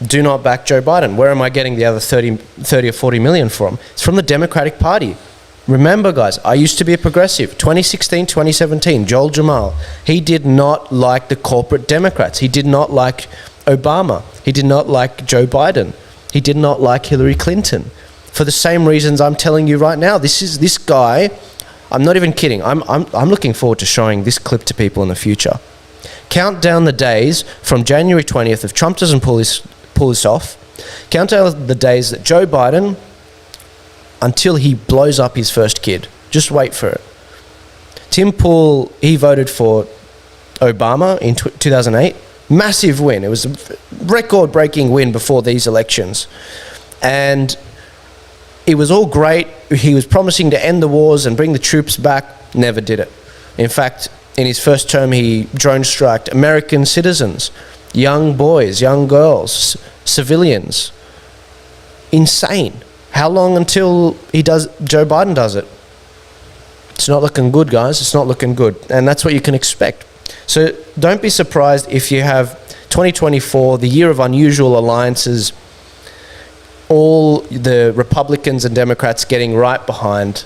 do not back Joe Biden. Where am I getting the other 30 or 40 million from? It's from the Democratic Party. Remember, guys, I used to be a progressive. 2016, 2017, Joel Jammal. He did not like the corporate Democrats. He did not like Obama. He did not like Joe Biden. He did not like Hillary Clinton. For the same reasons I'm telling you right now. This guy, I'm not even kidding. I'm looking forward to showing this clip to people in the future. Count down the days from January 20th, if Trump doesn't pull this off. Count down the days that Joe Biden, until he blows up his first kid. Just wait for it. Tim Pool, he voted for Obama in 2008. Massive win. It was a record-breaking win before these elections. And it was all great. He was promising to end the wars and bring the troops back. Never did it. In fact, in his first term, he drone striked American citizens, young boys, young girls, civilians. Insane. How long until Joe Biden does it? It's not looking good, guys. It's not looking good. And that's what you can expect. So don't be surprised if you have 2024, the year of unusual alliances, all the Republicans and Democrats getting right behind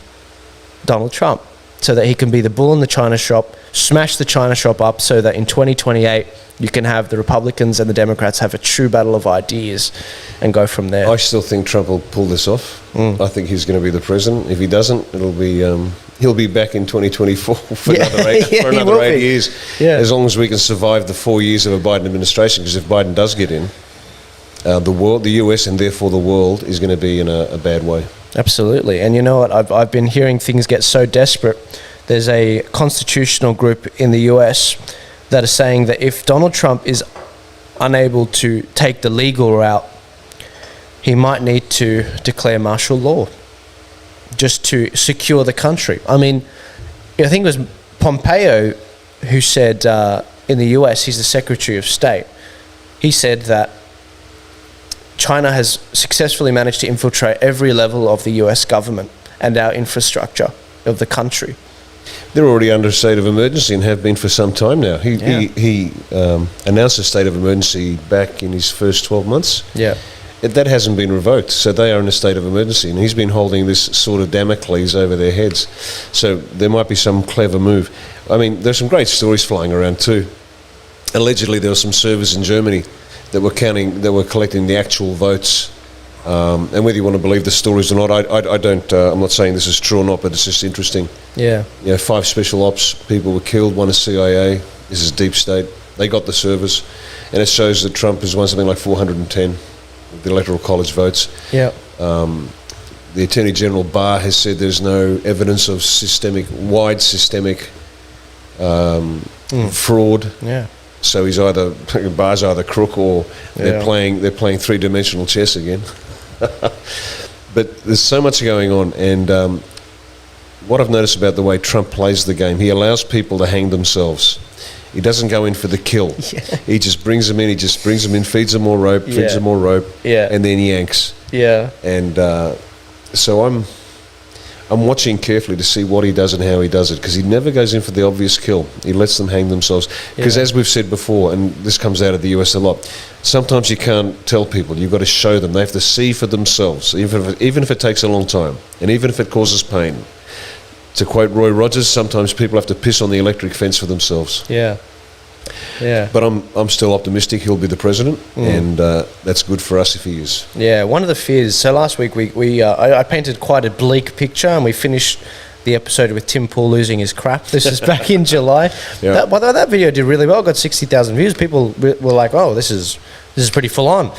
Donald Trump so that he can be the bull in the China shop, smash the China shop up so that in 2028 you can have the Republicans and the Democrats have a true battle of ideas and go from there. I still think Trump will pull this off. I think he's going to be the president. If he doesn't, it'll be he'll be back in 2024 for another 8 years. Yeah. As long as we can survive the 4 years of a Biden administration, because if Biden does get in, the US and therefore the world is going to be in a bad way. Absolutely. And you know what? I've been hearing things get so desperate. There's a constitutional group in the US that are saying that if Donald Trump is unable to take the legal route, he might need to declare martial law just to secure the country. I mean, I think it was Pompeo who said in the US, he's the Secretary of State, he said that China has successfully managed to infiltrate every level of the US government and our infrastructure of the country. They're already under a state of emergency and have been for some time now. He announced a state of emergency back in his first 12 months. Yeah. That hasn't been revoked, so they are in a state of emergency, and he's been holding this sort of Damocles over their heads. So there might be some clever move. I mean, there's some great stories flying around too. Allegedly, there were some servers in Germany that were collecting the actual votes. And whether you want to believe the stories or not, I don't. I'm not saying this is true or not, but it's just interesting. Yeah. 5 special ops people were killed. One is CIA. This is deep state. They got the servers, and it shows that Trump has won something like 410 of the Electoral College votes. Yeah. The Attorney General Barr has said there's no evidence of wide systemic fraud. Yeah. So Barr's either crook or they're playing 3-dimensional chess again. But there's so much going on, and what I've noticed about the way Trump plays the game, he allows people to hang themselves. He doesn't go in for the kill. Yeah. He just brings them in, feeds them more rope, and then yanks. Yeah. And so I'm watching carefully to see what he does and how he does it, because he never goes in for the obvious kill. He lets them hang themselves. Because as we've said before, and this comes out of the US a lot, sometimes you can't tell people. You've got to show them. They have to see for themselves, even if it takes a long time, and even if it causes pain. To quote Roy Rogers, sometimes people have to piss on the electric fence for themselves. Yeah. Yeah. But I'm still optimistic he'll be the president, and that's good for us if he is. Yeah, one of the fears. So last week I painted quite a bleak picture, and we finished the episode with Tim Pool losing his crap. This is back in July. Yeah. By the way, that video did really well. Got 60,000 views. People were like, "Oh, this is pretty full on."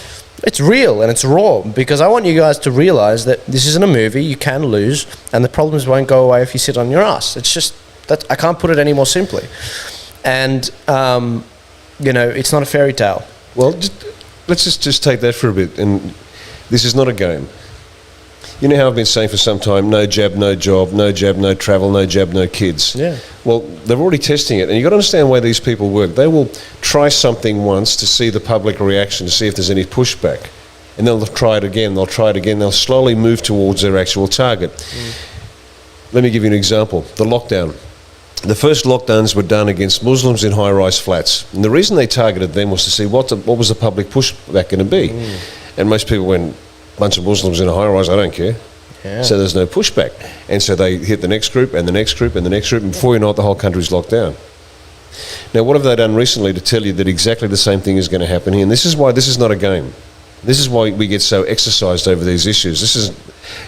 It's real and it's raw, because I want you guys to realize that this isn't a movie. You can lose, and the problems won't go away if you sit on your ass. It's just that I can't put it any more simply. And it's not a fairy tale. Well, let's just take that for a bit. And this is not a game. You know how I've been saying for some time, no jab, no job, no jab, no travel, no jab, no kids. Yeah. Well, they're already testing it, and you've got to understand why these people work. They will try something once to see the public reaction, to see if there's any pushback. And they'll try it again, they'll slowly move towards their actual target. Let me give you an example. The lockdown. The first lockdowns were done against Muslims in high-rise flats. And the reason they targeted them was to see what was the public pushback going to be. And most people went, bunch of Muslims in a high-rise, I don't care. Yeah. So there's no pushback. And so they hit the next group and the next group and the next group, and before you know it, the whole country's locked down. Now, what have they done recently to tell you that exactly the same thing is going to happen here? And this is why this is not a game. This is why we get so exercised over these issues.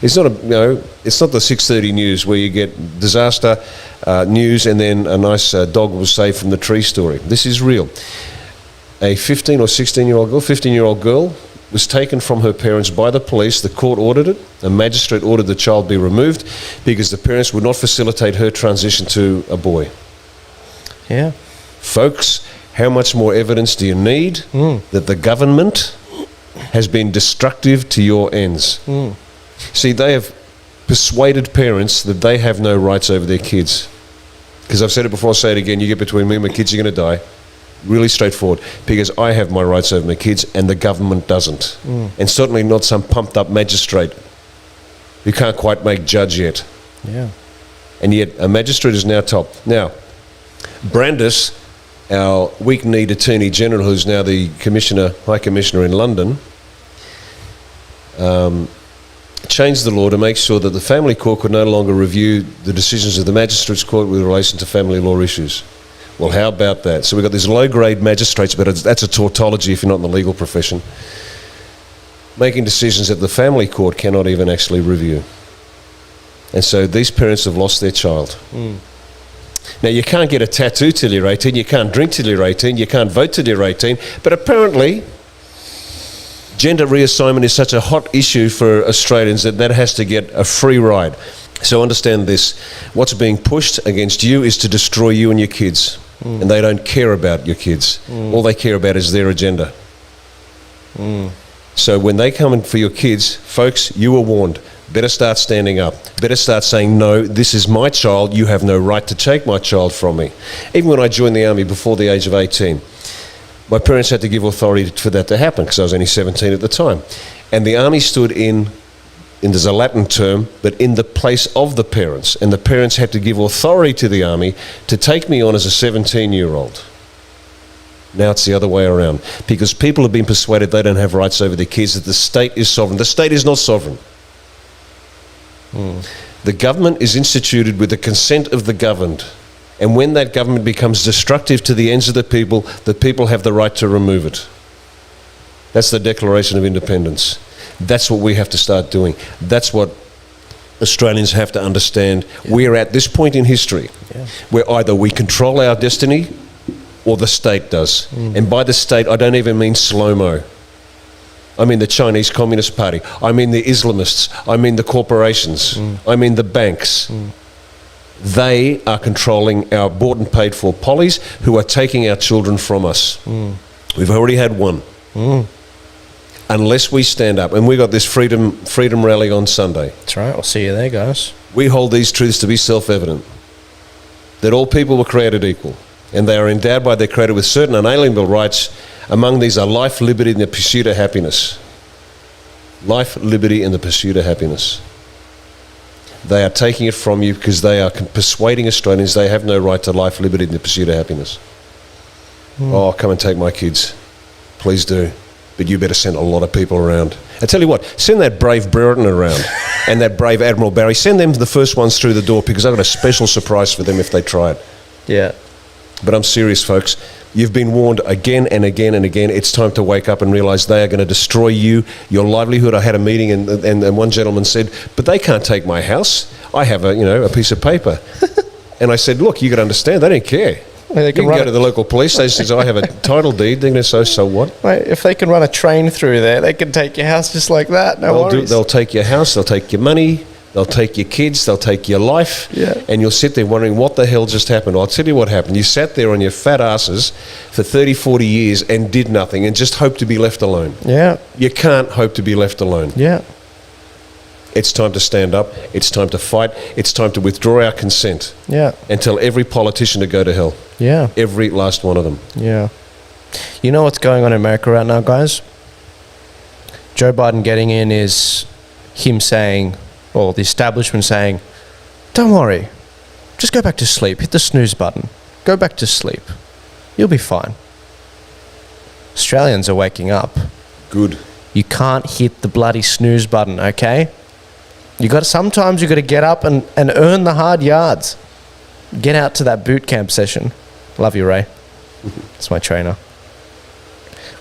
It's not the 6:30 news where you get disaster news and then a nice dog was saved from the tree story. This is real. A 15 or 15-year-old girl was taken from her parents by the police. The court ordered it. A magistrate ordered the child be removed because the parents would not facilitate her transition to a boy. Yeah. Folks, how much more evidence do you need that the government has been destructive to your ends? See, they have persuaded parents that they have no rights over their kids. Because I've said it before, I'll say it again, you get between me and my kids, you're going to die. Really straightforward. Because I have my rights over my kids and the government doesn't. And certainly not some pumped up magistrate who can't quite make judge yet. Yeah. And yet a magistrate is now top. Now, Brandis, our weak-kneed Attorney General, who's now the High Commissioner in London, changed the law to make sure that the family court could no longer review the decisions of the magistrates court with relation to family law issues. Well, how about that? So we've got these low-grade magistrates, but that's a tautology if you're not in the legal profession, making decisions that the family court cannot even actually review. And so these parents have lost their child. Now, you can't get a tattoo till you're 18, you can't drink till you're 18, you can't vote till you're 18, but apparently gender reassignment is such a hot issue for Australians that has to get a free ride. So understand this, what's being pushed against you is to destroy you and your kids. And they don't care about your kids. All they care about is their agenda. So when they come in for your kids, folks, you were warned. Better start standing up. Better start saying, no, this is my child. You have no right to take my child from me. Even when I joined the army before the age of 18, my parents had to give authority for that to happen because I was only 17 at the time. And the army stood in there's a Latin term, but in the place of the parents. And the parents had to give authority to the army to take me on as a 17-year-old. Now it's the other way around. Because people have been persuaded they don't have rights over their kids, that the state is sovereign. The state is not sovereign. The government is instituted with the consent of the governed. And when that government becomes destructive to the ends of the people have the right to remove it. That's the Declaration of Independence. That's what we have to start doing. That's what Australians have to understand. We're at this point in history where either we control our destiny or the state does. And by the state, I don't even mean Slomo. I mean the Chinese Communist Party. I mean the Islamists. I mean the corporations. I mean the banks. They are controlling our bought and paid for pollies who are taking our children from us. We've already had one. Unless we stand up, and we got this freedom rally on Sunday. That's right, I'll see you there, guys. We hold these truths to be self-evident. That all people were created equal, and they are endowed by their Creator with certain unalienable rights. Among these are life, liberty, and the pursuit of happiness. Life, liberty, and the pursuit of happiness. They are taking it from you because they are persuading Australians they have no right to life, liberty, and the pursuit of happiness. Oh, come and take my kids. Please do. But you better send a lot of people around. I tell you what, send that brave Brereton around and that brave Admiral Barry. Send them the first ones through the door because I've got a special surprise for them if they try it. Yeah. But I'm serious, folks. You've been warned again and again and again. It's time to wake up and realise they are going to destroy you, your livelihood. I had a meeting and one gentleman said, but they can't take my house. I have a piece of paper. And I said, look, you got to understand, they don't care. They can go to the local police station and say, I have a title deed. They're going to say, so what? Mate, if they can run a train through there, they can take your house just like that. No worries. They'll take your house, they'll take your money, they'll take your kids, they'll take your life. Yeah. And you'll sit there wondering what the hell just happened. I'll tell you what happened. You sat there on your fat asses for 30, 40 years and did nothing and just hoped to be left alone. Yeah. You can't hope to be left alone. Yeah. It's time to stand up. It's time to fight. It's time to withdraw our consent. Yeah. And tell every politician to go to hell. Yeah. Every last one of them. Yeah. You know what's going on in America right now, guys? Joe Biden getting in is him saying, or the establishment saying, don't worry, just go back to sleep. Hit the snooze button. Go back to sleep. You'll be fine. Australians are waking up. Good. You can't hit the bloody snooze button, okay? Sometimes you got to get up and earn the hard yards. Get out to that boot camp session. Love you, Ray. That's my trainer.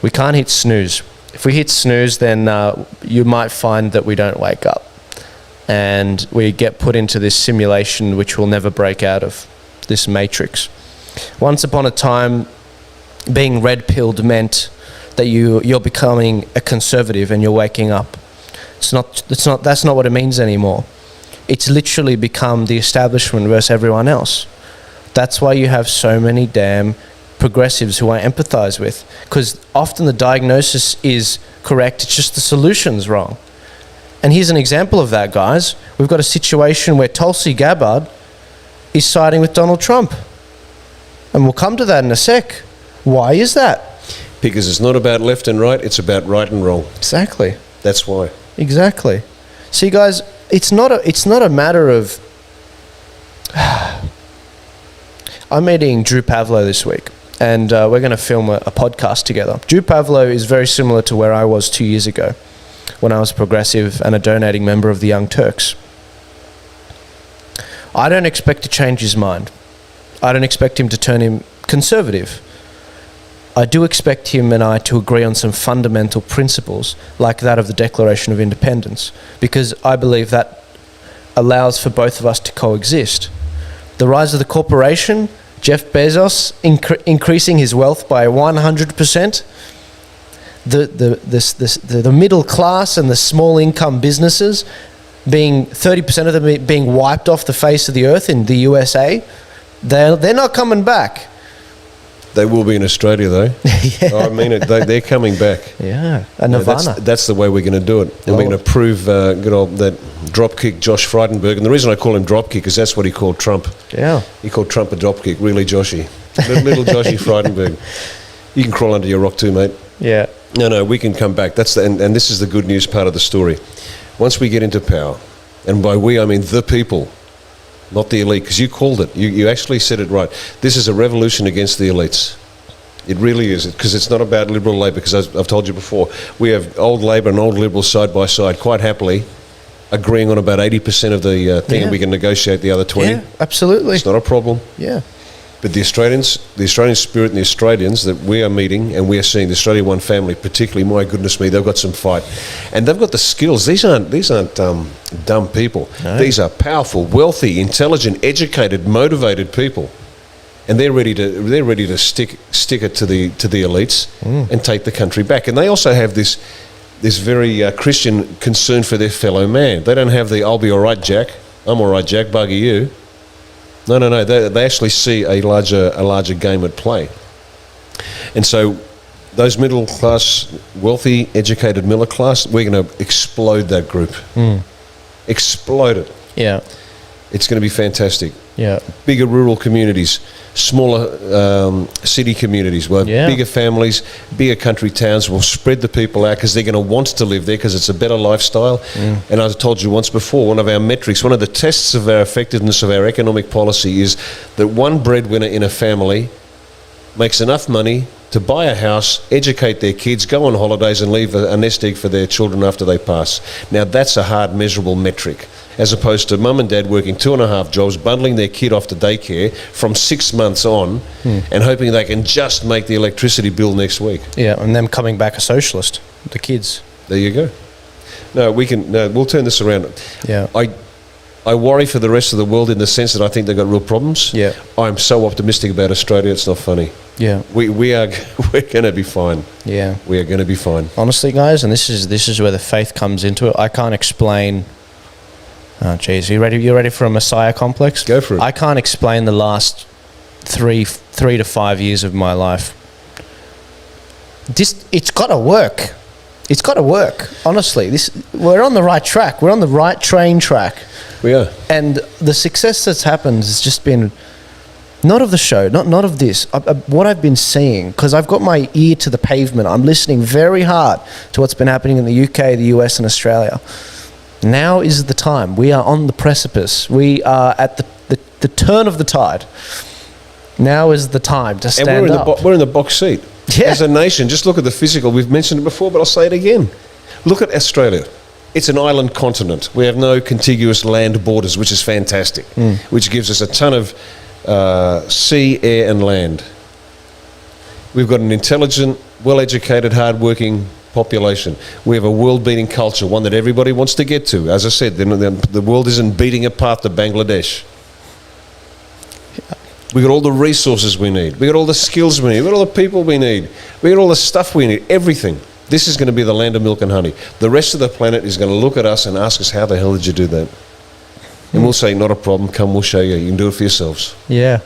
We can't hit snooze. If we hit snooze, then you might find that we don't wake up. And we get put into this simulation which will never break out of, this matrix. Once upon a time, being red-pilled meant that you're becoming a conservative and you're waking up. That's not what it means anymore. It's literally become the establishment versus everyone else. That's why you have so many damn progressives who I empathize with, because often the diagnosis is correct, it's just the solution's wrong. And here's an example of that, guys. We've got a situation where Tulsi Gabbard is siding with Donald Trump. And we'll come to that in a sec. Why is that? Because it's not about left and right, it's about right and wrong. Exactly. That's why. Exactly. See, guys, it's not a matter of... I'm meeting Drew Pavlo this week, and we're going to film a podcast together. Drew Pavlo is very similar to where I was 2 years ago, when I was progressive and a donating member of the Young Turks. I don't expect to change his mind. I don't expect him to turn him conservative. I do expect him and I to agree on some fundamental principles, like that of the Declaration of Independence, because I believe that allows for both of us to coexist. The rise of the corporation, Jeff Bezos increasing his wealth by 100%, the middle class and the small income businesses being 30% of them being wiped off the face of the earth in the USA, they're not coming back. They will be in Australia, though. Yeah. Oh, I mean it. They're coming back. Yeah, a Nirvana. That's the way we're going to do it. And we're going to prove good old that dropkick Josh Frydenberg. And the reason I call him dropkick is that's what he called Trump. Yeah. He called Trump a dropkick. Really, Joshy. Little Joshy Frydenberg. You can crawl under your rock too, mate. Yeah. No, we can come back. And this is the good news part of the story. Once we get into power, and by we I mean the people, not the elite, because you called it. You actually said it right. This is a revolution against the elites. It really is, because it's not about Liberal Labor, because I've told you before, we have old Labor and old Liberals side by side, quite happily, agreeing on about 80% of the thing, and we can negotiate the other 20. Yeah, absolutely. It's not a problem. Yeah. But the Australian spirit and the Australians that we are meeting, and we are seeing, the Australia One family particularly, my goodness me, they've got some fight. And they've got the skills. These aren't dumb people. No. These are powerful, wealthy, intelligent, educated, motivated people. And they're ready to stick it to the elites and take the country back. And they also have this very Christian concern for their fellow man. They don't have the "I'll be all right, Jack. I'm all right, Jack. Bugger you." No. They actually see a larger game at play. And so those middle class, wealthy, educated middle class, we're going to explode that group. Explode it. Yeah. It's going to be fantastic. Yeah. Bigger rural communities, smaller city communities, bigger families, bigger country towns. We'll spread the people out because they're going to want to live there because it's a better lifestyle. And I've told you once before, one of our metrics, one of the tests of our effectiveness of our economic policy is that one breadwinner in a family makes enough money to buy a house, educate their kids, go on holidays and leave a nest egg for their children after they pass. Now that's a hard measurable metric, as opposed to mum and dad working 2.5 jobs, bundling their kid off to daycare from 6 months on and hoping they can just make the electricity bill next week. Yeah, and them coming back a socialist, the kids. There you go. We'll turn this around. Yeah. I worry for the rest of the world in the sense that I think they've got real problems. Yeah. I'm so optimistic about Australia, it's not funny. Yeah. We're going to be fine. Yeah. We are going to be fine. Honestly, guys, and this is where the faith comes into it. I can't explain... Oh, geez. You ready for a Messiah complex? Go for it. I can't explain the last three to 5 years of my life. It's got to work. It's got to work. Honestly, we're on the right track. We're on the right train track. We are. And the success that's happened has just been not of the show, not of this. What I've been seeing, because I've got my ear to the pavement. I'm listening very hard to what's been happening in the UK, the US, and Australia. Now is the time. We are on the precipice. We are at the turn of the tide. Now is the time to stand up. We're in the box seat. Yeah. As a nation, just look at the physical. We've mentioned it before, but I'll say it again. Look at Australia. It's an island continent. We have no contiguous land borders, which is fantastic, which gives us a ton of sea, air, and land. We've got an intelligent, well-educated, hard-working population. We have a world-beating culture, one that everybody wants to get to. As I said, the world isn't beating a path to Bangladesh. We got all the resources we need. We got all the skills we need. We got all the people we need. We got all the stuff we need. Everything. This is going to be the land of milk and honey. The rest of the planet is going to look at us and ask us, how the hell did you do that? And we'll say, not a problem. Come, we'll show you. You can do it for yourselves. Yeah.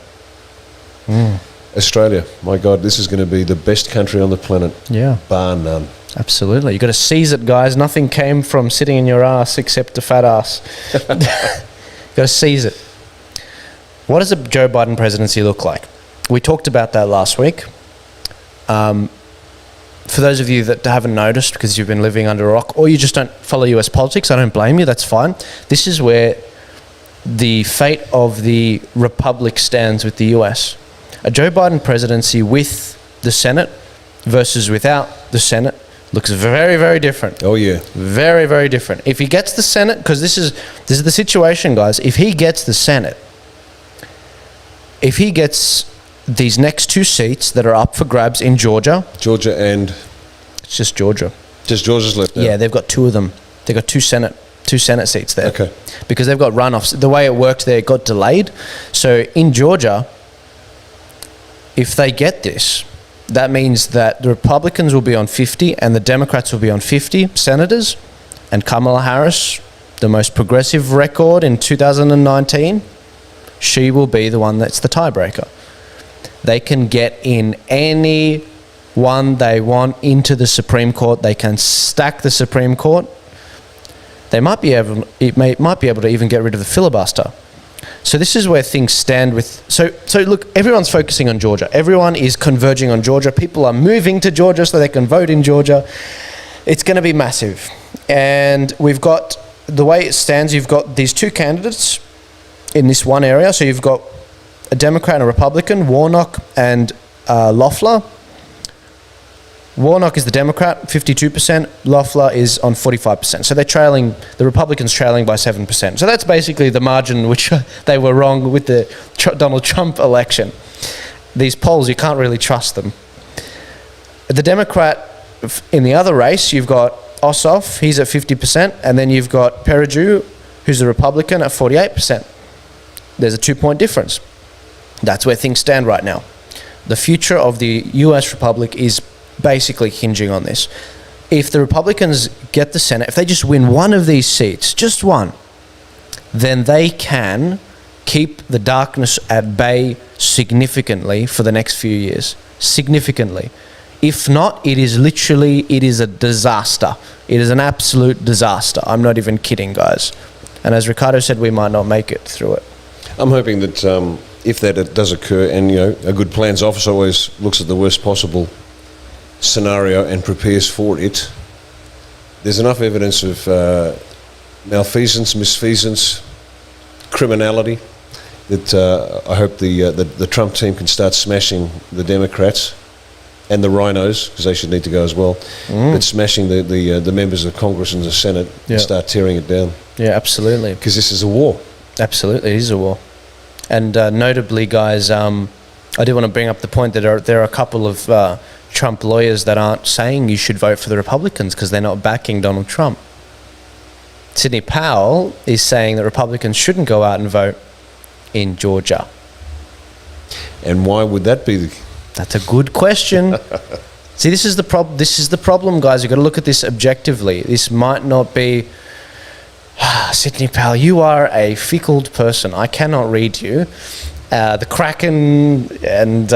Australia. My God, this is going to be the best country on the planet. Yeah. Bar none. Absolutely. You've got to seize it, guys. Nothing came from sitting in your ass except a fat ass. Got to seize it. What does a Joe Biden presidency look like? We talked about that last week. For those of you that haven't noticed because you've been living under a rock or you just don't follow US politics, I don't blame you. That's fine. This is where the fate of the Republic stands with the US. A Joe Biden presidency with the Senate versus without the Senate looks very, very different. Oh, yeah. Very, very different. If he gets the Senate, because this is the situation, guys. If he gets the Senate, if he gets these next two seats that are up for grabs in Georgia. And? It's just Georgia. Just Georgia's left now? Yeah, they've got two of them. They've got two Senate seats there. Okay. Because they've got runoffs. The way it worked there, it got delayed. So in Georgia, if they get this, that means that the Republicans will be on 50 and the Democrats will be on 50 senators. And Kamala Harris, the most progressive record in 2019, she will be the one that's the tiebreaker. They can get in any one they want into the Supreme Court. They can stack the Supreme Court. They might be able to even get rid of the filibuster. So this is where things stand with... So look, everyone's focusing on Georgia. Everyone is converging on Georgia. People are moving to Georgia so they can vote in Georgia. It's going to be massive. And we've got... The way it stands, you've got these two candidates in this one area. So you've got a Democrat and a Republican, Warnock and Loeffler. Warnock is the Democrat, 52%. Loeffler is on 45%. So they're trailing, the Republicans trailing by 7%. So that's basically the margin which they were wrong with the Donald Trump election. These polls, you can't really trust them. The Democrat in the other race, you've got Ossoff, he's at 50%. And then you've got Perrineau, who's a Republican, at 48%. There's a 2-point difference. That's where things stand right now. The future of the US Republic is basically hinging on this. If the Republicans get the Senate, if they just win one of these seats, just one, then they can keep the darkness at bay significantly for the next few years. Significantly. If not, it is a disaster. It is an absolute disaster. I'm not even kidding, guys. And as Riccardo said, we might not make it through it. I'm hoping that if that does occur, and a good plans officer always looks at the worst possible scenario and prepares for it, there's enough evidence of malfeasance, misfeasance, criminality that I hope the Trump team can start smashing the Democrats and the rhinos, because they should need to go as well, but smashing the members of Congress and the Senate and start tearing it down. Yeah, absolutely. Because this is a war. Absolutely, it is a war. And notably, guys, I do want to bring up the point that there are a couple of Trump lawyers that aren't saying you should vote for the Republicans because they're not backing Donald Trump. Sidney Powell is saying that Republicans shouldn't go out and vote in Georgia. And why would that be? That's a good question. See, this is the problem, guys. You've got to look at this objectively. This might not be... Sidney Powell, you are a fickle person. I cannot read you. The Kraken and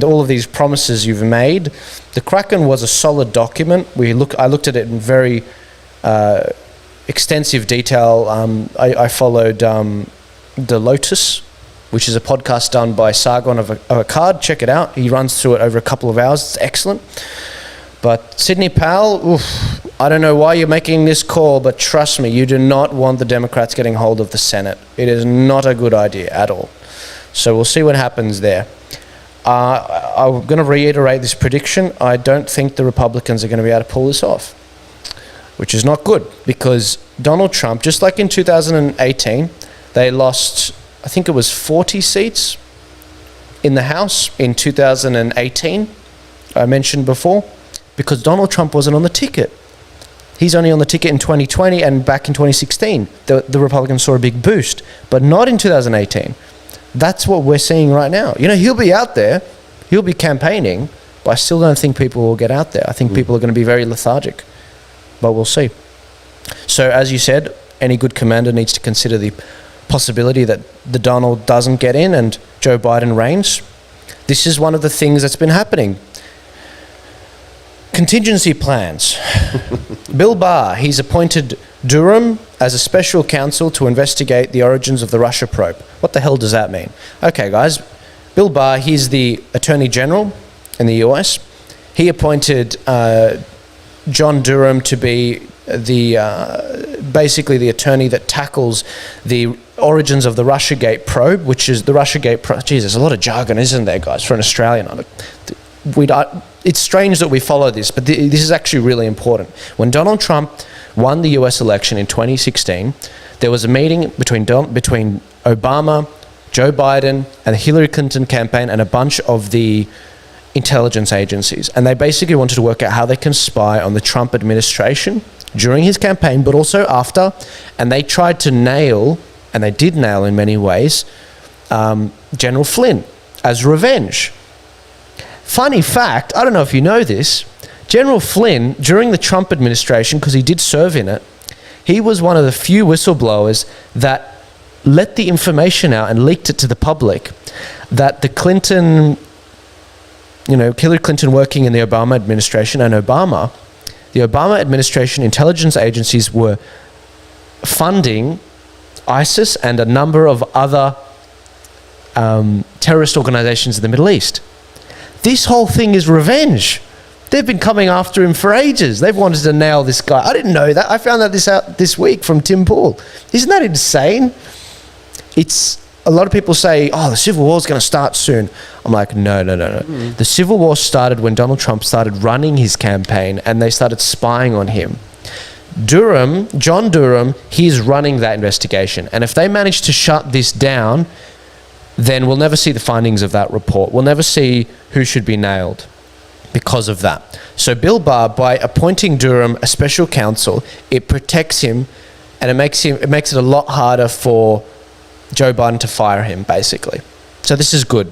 all of these promises you've made. The Kraken was a solid document. I looked at it in very extensive detail. I followed The Lotus, which is a podcast done by Sargon of Akkad. Check it out. He runs through it over a couple of hours. It's excellent. But Sidney Powell, I don't know why you're making this call, but trust me, you do not want the Democrats getting hold of the Senate. It is not a good idea at all. So we'll see what happens there. I'm going to reiterate this prediction. I don't think the Republicans are going to be able to pull this off, which is not good, because Donald Trump, just like in 2018, they lost, I think it was 40 seats in the House in 2018, I mentioned before, because Donald Trump wasn't on the ticket. He's only on the ticket in 2020, and back in 2016, the Republicans saw a big boost, but not in 2018. That's what we're seeing right now. He'll be out there, he'll be campaigning, but I still don't think people will get out there. I think people are going to be very lethargic, but we'll see. So as you said, any good commander needs to consider the possibility that the Donald doesn't get in and Joe Biden reigns. This is one of the things that's been happening. Contingency plans. Bill Barr, he's appointed Durham as a special counsel to investigate the origins of the Russia probe. What the hell does that mean? Okay, guys, Bill Barr, he's the Attorney General in the US. He appointed John Durham to be basically the attorney that tackles the origins of the Russiagate probe, which is the Russiagate probe. Geez, there's a lot of jargon, isn't there, guys, for an Australian? It's strange that we follow this, but this is actually really important. When Donald Trump won the US election in 2016, there was a meeting between Obama, Joe Biden, and the Hillary Clinton campaign and a bunch of the intelligence agencies. And they basically wanted to work out how they can spy on the Trump administration during his campaign, but also after. And they tried to nail, and they did nail in many ways, General Flynn as revenge. Funny fact, I don't know if you know this, General Flynn, during the Trump administration, because he did serve in it, he was one of the few whistleblowers that let the information out and leaked it to the public that the Clinton, Hillary Clinton working in the Obama administration and the Obama administration intelligence agencies were funding ISIS and a number of other terrorist organizations in the Middle East. This whole thing is revenge. They've been coming after him for ages. They've wanted to nail this guy. I didn't know that. I found out this week from Tim Pool. Isn't that insane? A lot of people say, the Civil War is going to start soon. I'm like, no. The Civil War started when Donald Trump started running his campaign and they started spying on him. John Durham, he's running that investigation. And if they manage to shut this down, then we'll never see the findings of that report. We'll never see who should be nailed because of that. So Bill Barr, by appointing Durham a special counsel, it protects him and it makes it a lot harder for Joe Biden to fire him, basically. So this is good.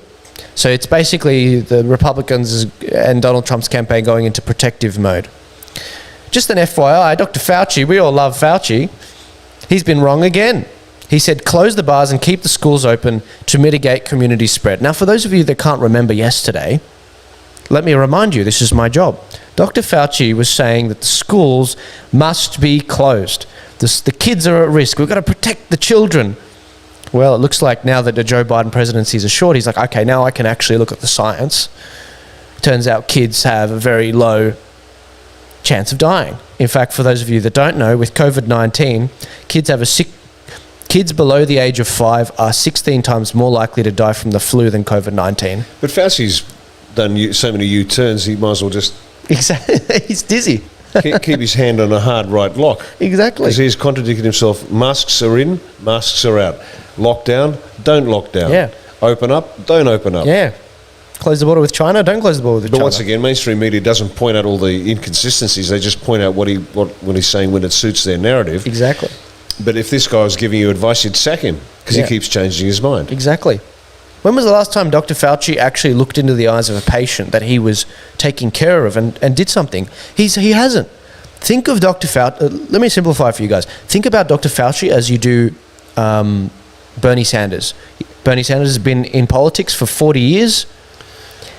So it's basically the Republicans and Donald Trump's campaign going into protective mode. Just an FYI, Dr. Fauci, we all love Fauci. He's been wrong again. He said, close the bars and keep the schools open to mitigate community spread. Now, for those of you that can't remember yesterday, let me remind you, this is my job. Dr. Fauci was saying that the schools must be closed. The kids are at risk. We've got to protect the children. Well, it looks like now that the Joe Biden presidency is assured, he's like, okay, now I can actually look at the science. Turns out kids have a very low chance of dying. In fact, for those of you that don't know, with COVID-19, kids below the age of 5 are 16 times more likely to die from the flu than COVID-19. But Fauci's done so many U-turns, he might as well just... Exactly. He's dizzy. keep his hand on a hard right lock. Exactly. Because he's contradicted himself. Masks are in, masks are out. Lockdown, don't lock down. Yeah. Open up, don't open up. Yeah. Close the border with China, don't close the border with China. But once again, mainstream media doesn't point out all the inconsistencies. They just point out what he's saying when it suits their narrative. Exactly. But if this guy was giving you advice, you'd sack him because he keeps changing his mind. Exactly. When was the last time Dr. Fauci actually looked into the eyes of a patient that he was taking care of and did something? He hasn't. Think of Dr. Fauci. Let me simplify for you guys. Think about Dr. Fauci as you do Bernie Sanders. Bernie Sanders has been in politics for 40 years.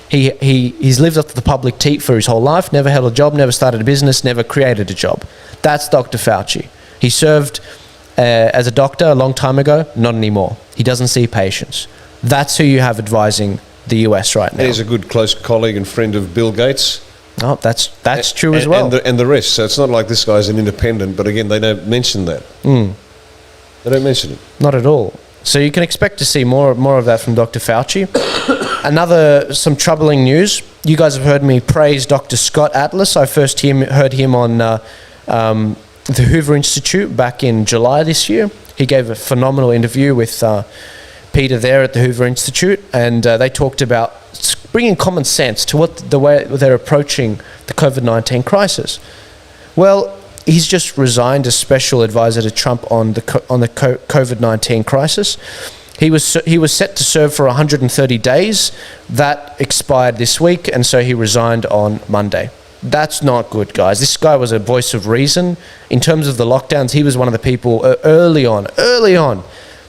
He's lived up to the public teat for his whole life, never held a job, never started a business, never created a job. That's Dr. Fauci. He served as a doctor a long time ago, not anymore. He doesn't see patients. That's who you have advising the US right now. And he's a good close colleague and friend of Bill Gates. Oh, that's true as well. And the rest. So it's not like this guy's an independent, but again, they don't mention that. They don't mention it. Not at all. So you can expect to see more of that from Dr. Fauci. Some troubling news. You guys have heard me praise Dr. Scott Atlas. I first heard him on the Hoover Institute back in July this year. He gave a phenomenal interview with Peter there at the Hoover Institute, and they talked about bringing common sense to the way they're approaching the COVID-19 crisis. Well, he's just resigned as special advisor to Trump on the COVID-19 crisis. He was set to serve for 130 days. That expired this week, and so he resigned on Monday. That's not good, guys. This guy was a voice of reason. In terms of the lockdowns, he was one of the people early on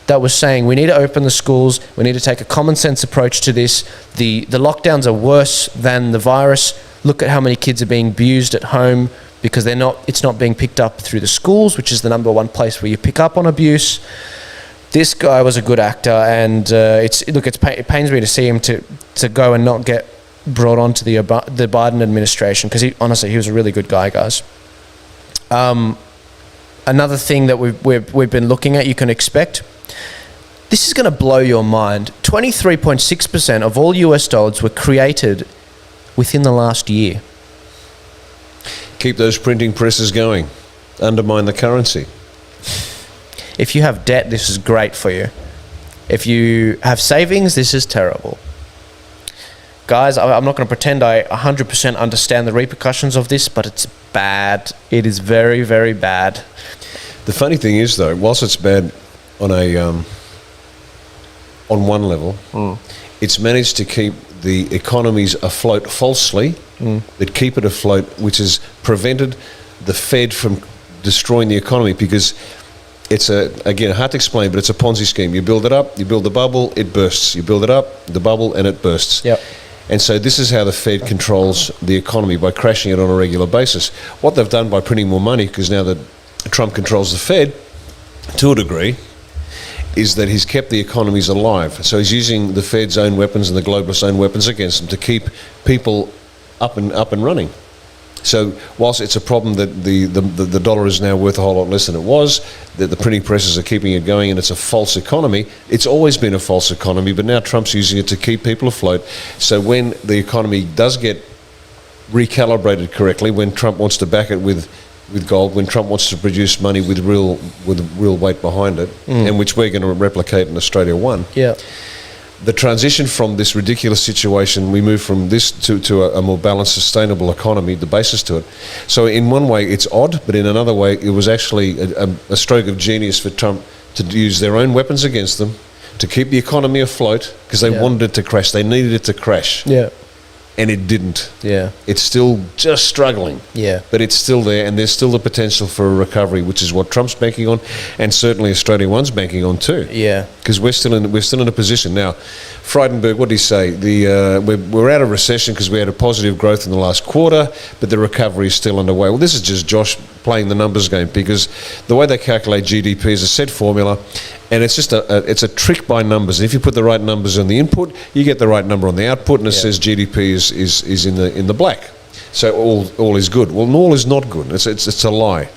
that was saying we need to open the schools, we need to take a common sense approach to this. The lockdowns are worse than the virus. Look at how many kids are being abused at home because it's not being picked up through the schools, which is the number one place where you pick up on abuse. This guy was a good actor, and it pains me to see him to go and not get brought onto the Biden administration, because he was a really good guy, guys. Another thing that we've been looking at, you can expect. This is going to blow your mind. 23.6% of all US dollars were created within the last year. Keep those printing presses going. Undermine the currency. If you have debt, this is great for you. If you have savings, this is terrible. Guys, I'm not going to pretend I 100% understand the repercussions of this, but it's bad. It is very, very bad. The funny thing is, though, whilst it's bad on one level, it's managed to keep the economies afloat falsely, that keep it afloat, which has prevented the Fed from destroying the economy, because it's again hard to explain, but it's a Ponzi scheme. You build it up, you build the bubble, it bursts. You build it up, the bubble, and it bursts. Yep. And so this is how the Fed controls the economy, by crashing it on a regular basis. What they've done by printing more money, because now that Trump controls the Fed to a degree, is that he's kept the economies alive. So he's using the Fed's own weapons and the globalists' own weapons against them to keep people up and running. So whilst it's a problem that the dollar is now worth a whole lot less than it was, that the printing presses are keeping it going, and it's a false economy, it's always been a false economy, but now Trump's using it to keep people afloat. So when the economy does get recalibrated correctly, when Trump wants to back it with gold, when Trump wants to produce money with real weight behind it, and which we're going to replicate in Australia 1. Yeah. The transition from this ridiculous situation, we move from this to a more balanced, sustainable economy, the basis to it. So in one way it's odd, but in another way it was actually a stroke of genius for Trump to use their own weapons against them, to keep the economy afloat, because they wanted it to crash. They needed it to crash. Yeah. And it didn't. Yeah. It's still just struggling. Yeah. But it's still there, and there's still the potential for a recovery, which is what Trump's banking on, and certainly Australia 1's banking on too. Yeah. Because we're still in a position now. Frydenberg, what did he say? We're out of recession because we had a positive growth in the last quarter, but the recovery is still underway. Well, this is just Josh playing the numbers game, because the way they calculate GDP is a set formula, and it's just it's a trick by numbers. And if you put the right numbers on the input, you get the right number on the output, and it says GDP is in the black. So all is good. Well, all is not good. It's a lie.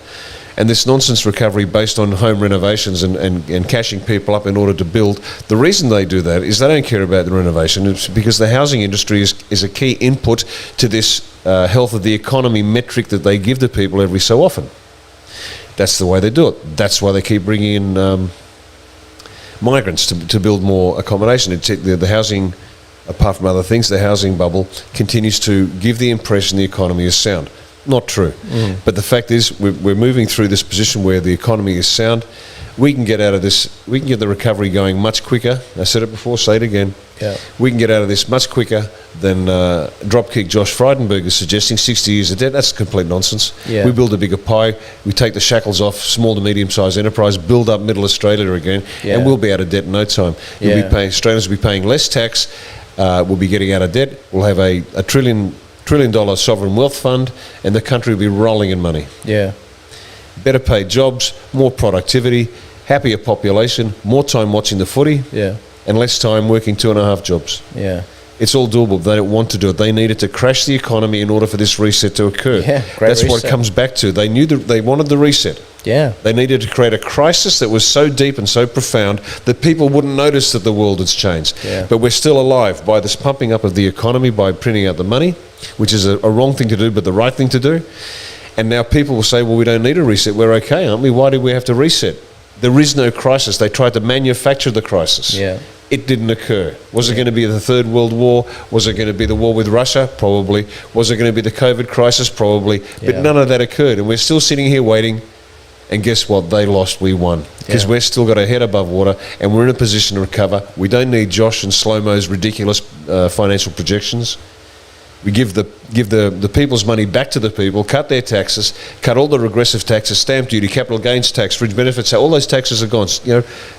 And this nonsense recovery based on home renovations and cashing people up in order to build, the reason they do that is they don't care about the renovation. It's because the housing industry is a key input to this health of the economy metric that they give to people every so often. That's the way they do it. That's why they keep bringing in migrants to build more accommodation. The housing, apart from other things, the housing bubble continues to give the impression the economy is sound. Not true. But the fact is, we're moving through this position where the economy is sound. We can get out of this, we can get the recovery going much quicker. I said it before, say it again. Yeah. We can get out of this much quicker than dropkick Josh Frydenberg is suggesting, 60 years of debt. That's complete nonsense. Yeah. We build a bigger pie, we take the shackles off small to medium-sized enterprise, build up middle Australia again, and we'll be out of debt in no time. Australians will be paying less tax, we'll be getting out of debt, we'll have a $1 trillion sovereign wealth fund, and the country will be rolling in money. Yeah. Better paid jobs, more productivity, happier population, more time watching the footy, and less time working 2.5 jobs. Yeah. It's all doable. They don't want to do it. They needed to crash the economy in order for this reset to occur. Yeah, great That's reset. what it comes back to. They knew that they wanted the reset. Yeah. They needed to create a crisis that was so deep and so profound that people wouldn't notice that the world has changed. Yeah. But we're still alive by this pumping up of the economy, by printing out the money, which is a wrong thing to do, but the right thing to do. And now people will say, well, we don't need a reset. We're okay, aren't we? Why do we have to reset? There is no crisis. They tried to manufacture the crisis. Yeah. It didn't occur. Was it going to be the Third World War? Was it going to be the war with Russia? Probably. Was it going to be the COVID crisis? Probably. But none of that occurred. And we're still sitting here waiting. And guess what? They lost, we won. Because we've still got our head above water and we're in a position to recover. We don't need Josh and Slomo's ridiculous financial projections. We give the people's money back to the people, cut their taxes, cut all the regressive taxes, stamp duty, capital gains tax, fringe benefits, all those taxes are gone.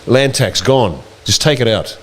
Land tax, gone. Just take it out.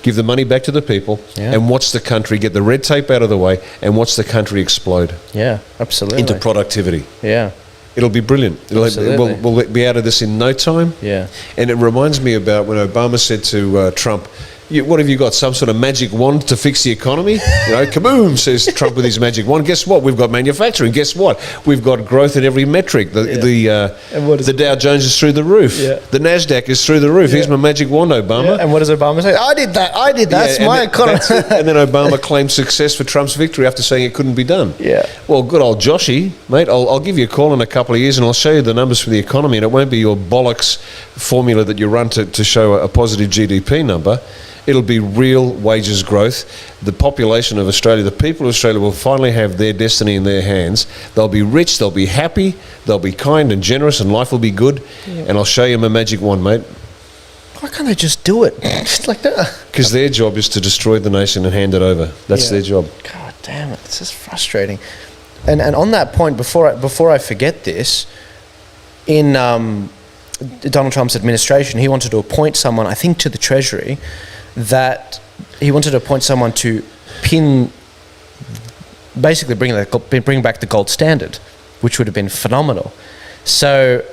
Give the money back to the people and watch the country get the red tape out of the way and watch the country explode. Yeah, absolutely. Into productivity. Yeah. It'll be brilliant. We'll be out of this in no time. Yeah. And it reminds me about when Obama said to Trump, what have you got, some sort of magic wand to fix the economy? Kaboom, says Trump with his magic wand. Guess what? We've got manufacturing. Guess what? We've got growth in every metric. The Dow Jones is through the roof. Yeah. The NASDAQ is through the roof. Here's my magic wand, Obama. Yeah. And what does Obama say? I did that. That's my economy. And then Obama claimed success for Trump's victory after saying it couldn't be done. Yeah. Well, good old Joshy, mate, I'll give you a call in a couple of years and I'll show you the numbers for the economy, and it won't be your bollocks formula that you run to show a positive GDP number. It'll be real wages growth. The population of Australia, the people of Australia will finally have their destiny in their hands. They'll be rich, they'll be happy, they'll be kind and generous, and life will be good. Yeah. And I'll show you my magic wand, mate. Why can't they just do it? Just like that. Because their job is to destroy the nation and hand it over. That's their job. God damn it, this is frustrating. And on that point, before I forget this, in Donald Trump's administration, he wanted to appoint someone, I think, to the Treasury, that he wanted to appoint someone to basically bring back the gold standard, which would have been phenomenal. So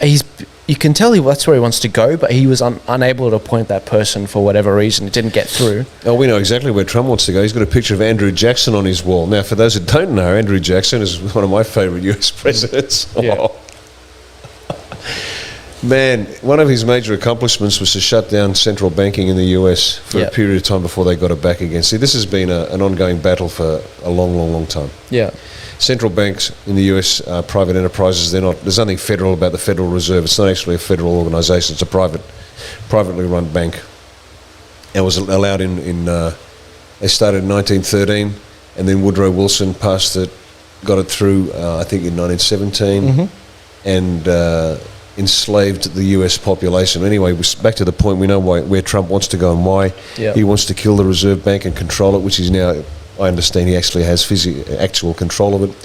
you can tell that's where he wants to go, but he was unable to appoint that person for whatever reason. It didn't get through. Oh, we know exactly where Trump wants to go. He's got a picture of Andrew Jackson on his wall. Now, for those who don't know, Andrew Jackson is one of my favourite US presidents. Yeah. Oh. Man, one of his major accomplishments was to shut down central banking in the US for a period of time before they got it back again. See, this has been an ongoing battle for a long, long, long time. Yeah. Central banks in the US are private enterprises. There's nothing federal about the Federal Reserve. It's not actually a federal organisation. It's a privately run bank. It was allowed they started in 1913, and then Woodrow Wilson passed it, got it through, I think, in 1917, and enslaved the US population. Anyway, back to the point, we know where Trump wants to go and why. Yep. He wants to kill the Reserve Bank and control it, which he's now, I understand he actually has actual control of it,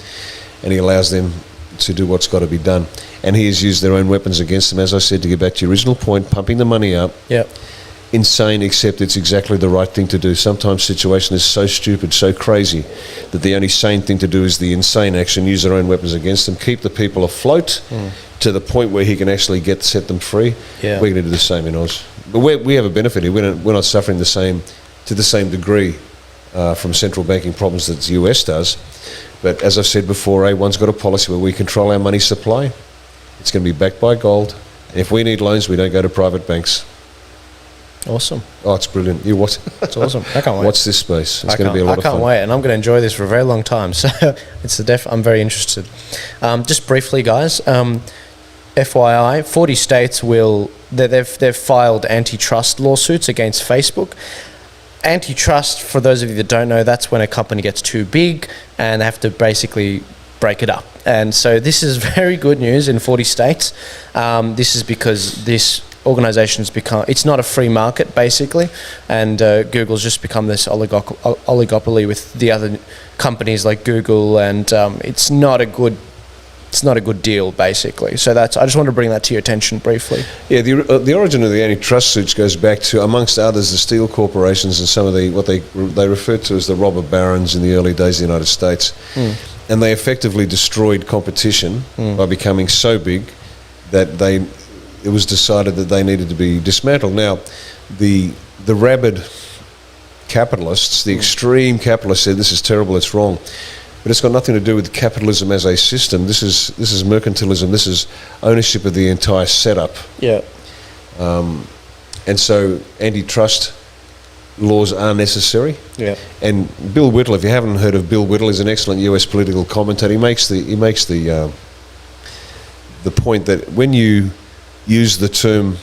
and he allows them to do what's got to be done. And he has used their own weapons against them, as I said, to get back to your original point, pumping the money up. Yep. Insane, except it's exactly the right thing to do. Sometimes situation is so stupid, so crazy, that the only sane thing to do is the insane action, use their own weapons against them, keep the people afloat to the point where he can actually set them free. Yeah. We're going to do the same in Oz. But we have a benefit here. We're not suffering to the same degree from central banking problems that the US does. But as I've said before, one's got a policy where we control our money supply. It's going to be backed by gold. And if we need loans, we don't go to private banks. Awesome. Oh, it's brilliant. You watch. It's awesome. I can't wait. Watch this space. It's going to be a lot of fun. I can't wait, and I'm going to enjoy this for a very long time. So I'm very interested. Just briefly, guys. FYI, 40 states they've filed antitrust lawsuits against Facebook. Antitrust, for those of you that don't know, that's when a company gets too big and they have to basically break it up. And so this is very good news in 40 states. This is because this organization's it's not a free market, basically, and Google's just become this oligopoly with the other companies like Google, and it's not a good deal, basicly. So I just want to bring that to your attention briefly. Yeah, the origin of the antitrust suits goes back to, amongst others, the steel corporations and some of what they referred to as the robber barons in the early days of the United States. And they effectively destroyed competition by becoming so big that it was decided that they needed to be dismantled. Now, the rabid capitalists, the extreme capitalists, said this is terrible, it's wrong. But it's got nothing to do with capitalism as a system. This is mercantilism. This is ownership of the entire setup. Yeah. And so antitrust laws are necessary. Yeah. And Bill Whittle, if you haven't heard of Bill Whittle, is an excellent US political commentator. He makes the point that when you use the term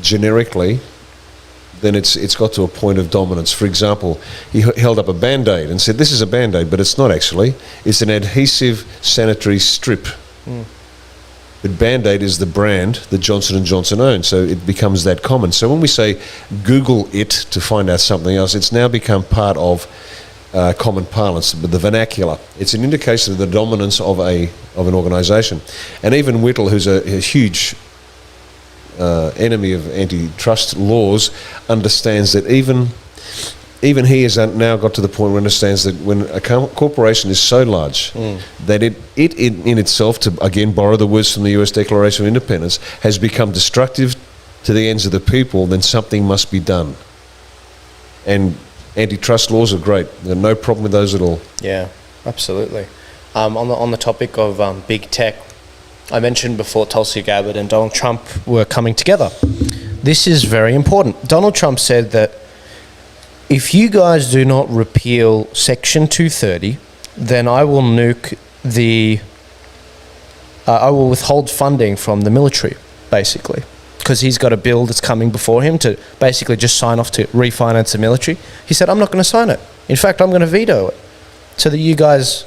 generically, then it's got to a point of dominance. For example, he held up a Band-Aid and said, this is a Band-Aid, but it's not actually. It's an adhesive sanitary strip. But Band-Aid is the brand that Johnson & Johnson owns, so it becomes that common. So when we say Google it to find out something else, it's now become part of common parlance, but the vernacular. It's an indication of the dominance of an organisation. And even Whittle, who's a huge enemy of antitrust laws, understands that even he has now got to the point where he understands that when a corporation is so large that it in itself, to again borrow the words from the US Declaration of Independence, has become destructive to the ends of the people, then something must be done. And antitrust laws are great. There's no problem with those at all. Yeah, absolutely. On the topic of big tech, I mentioned before Tulsi Gabbard and Donald Trump were coming together. This is very important. Donald Trump said that if you guys do not repeal Section 230, then I will nuke I will withhold funding from the military, basically. Because he's got a bill that's coming before him to basically just sign off to refinance the military. He said, I'm not going to sign it. In fact, I'm going to veto it. So that you guys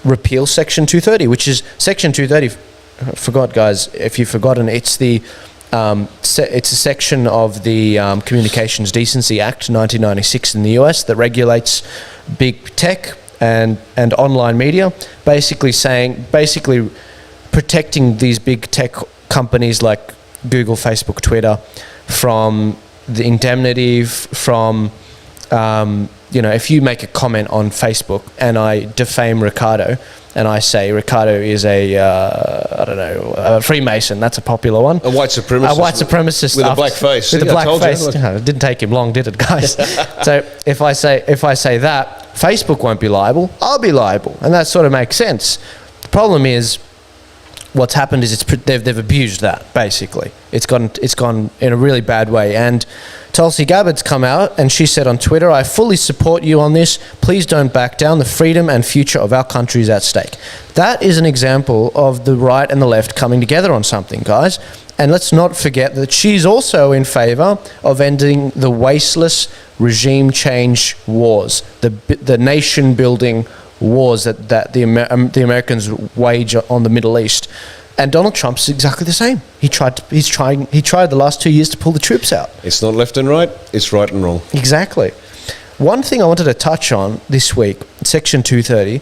repeal Section 230, which is Section 230. I forgot, guys, if you've forgotten, it's a section of the Communications Decency Act 1996 in the US that regulates big tech and online media, basically protecting these big tech companies like Google, Facebook, Twitter from the indemnity from if you make a comment on Facebook and I defame Riccardo and I say Riccardo is a Freemason, that's a popular one. A white supremacist. With a black face. With a black face. It didn't take him long, did it, guys? So if I say that, Facebook won't be liable, I'll be liable. And that sort of makes sense. The problem is, what's happened is they've abused that, basically. It's gone in a really bad way. And Tulsi Gabbard's come out and she said on Twitter, I fully support you on this. Please don't back down. The freedom and future of our country is at stake. That is an example of the right and the left coming together on something, guys. And let's not forget that she's also in favour of ending the wasteless regime change wars, the nation-building wars that the Americans wage on the Middle East. And Donald Trump's exactly the same. He tried the last 2 years to pull the troops out. It's not left and right, it's right and wrong. Exactly. One thing I wanted to touch on this week, Section 230,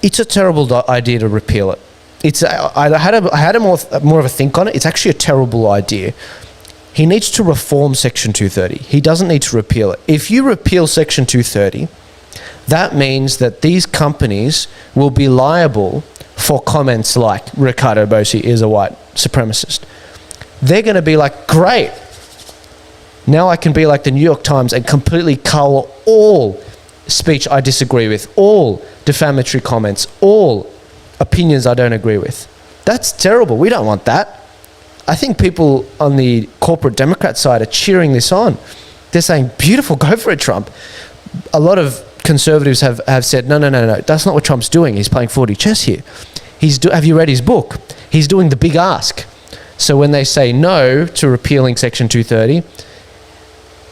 it's a terrible idea to repeal it. I had more of a think on it. It's actually a terrible idea. He needs to reform Section 230. He doesn't need to repeal it. If you repeal Section 230, that means that these companies will be liable for comments like Riccardo Bosi is a white supremacist. They're going to be like, great. Now I can be like the New York Times and completely cull all speech I disagree with, all defamatory comments, all opinions I don't agree with. That's terrible. We don't want that. I think people on the corporate Democrat side are cheering this on. They're saying, beautiful, go for it, Trump. A lot of conservatives have said, no, that's not what Trump's doing. He's playing 4D chess here. Have you read his book? He's doing the big ask. So when they say no to repealing Section 230,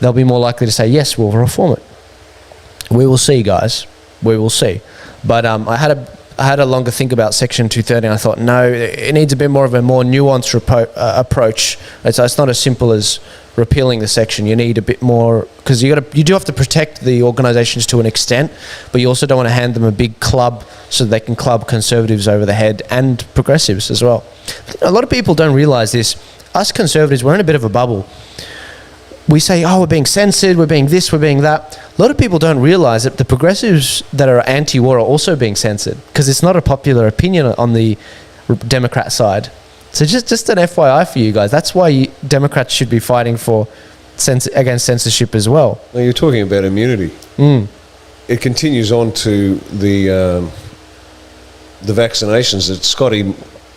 they'll be more likely to say, yes, we'll reform it. We will see, guys. We will see. But I had a longer think about Section 230 and I thought, no, it needs a bit more of a more nuanced approach. It's not as simple as repealing the section. You need a bit more, because you do have to protect the organisations to an extent, but you also don't want to hand them a big club so they can club conservatives over the head and progressives as well. A lot of people don't realise this. Us conservatives, we're in a bit of a bubble. We say, oh, we're being censored, we're being this, we're being that. A lot of people don't realise that the progressives that are anti-war are also being censored, because it's not a popular opinion on the Democrat side. So just an FYI for you guys. That's why Democrats should be fighting for against censorship as well. Well, you're talking about immunity. It continues on to the vaccinations that Scotty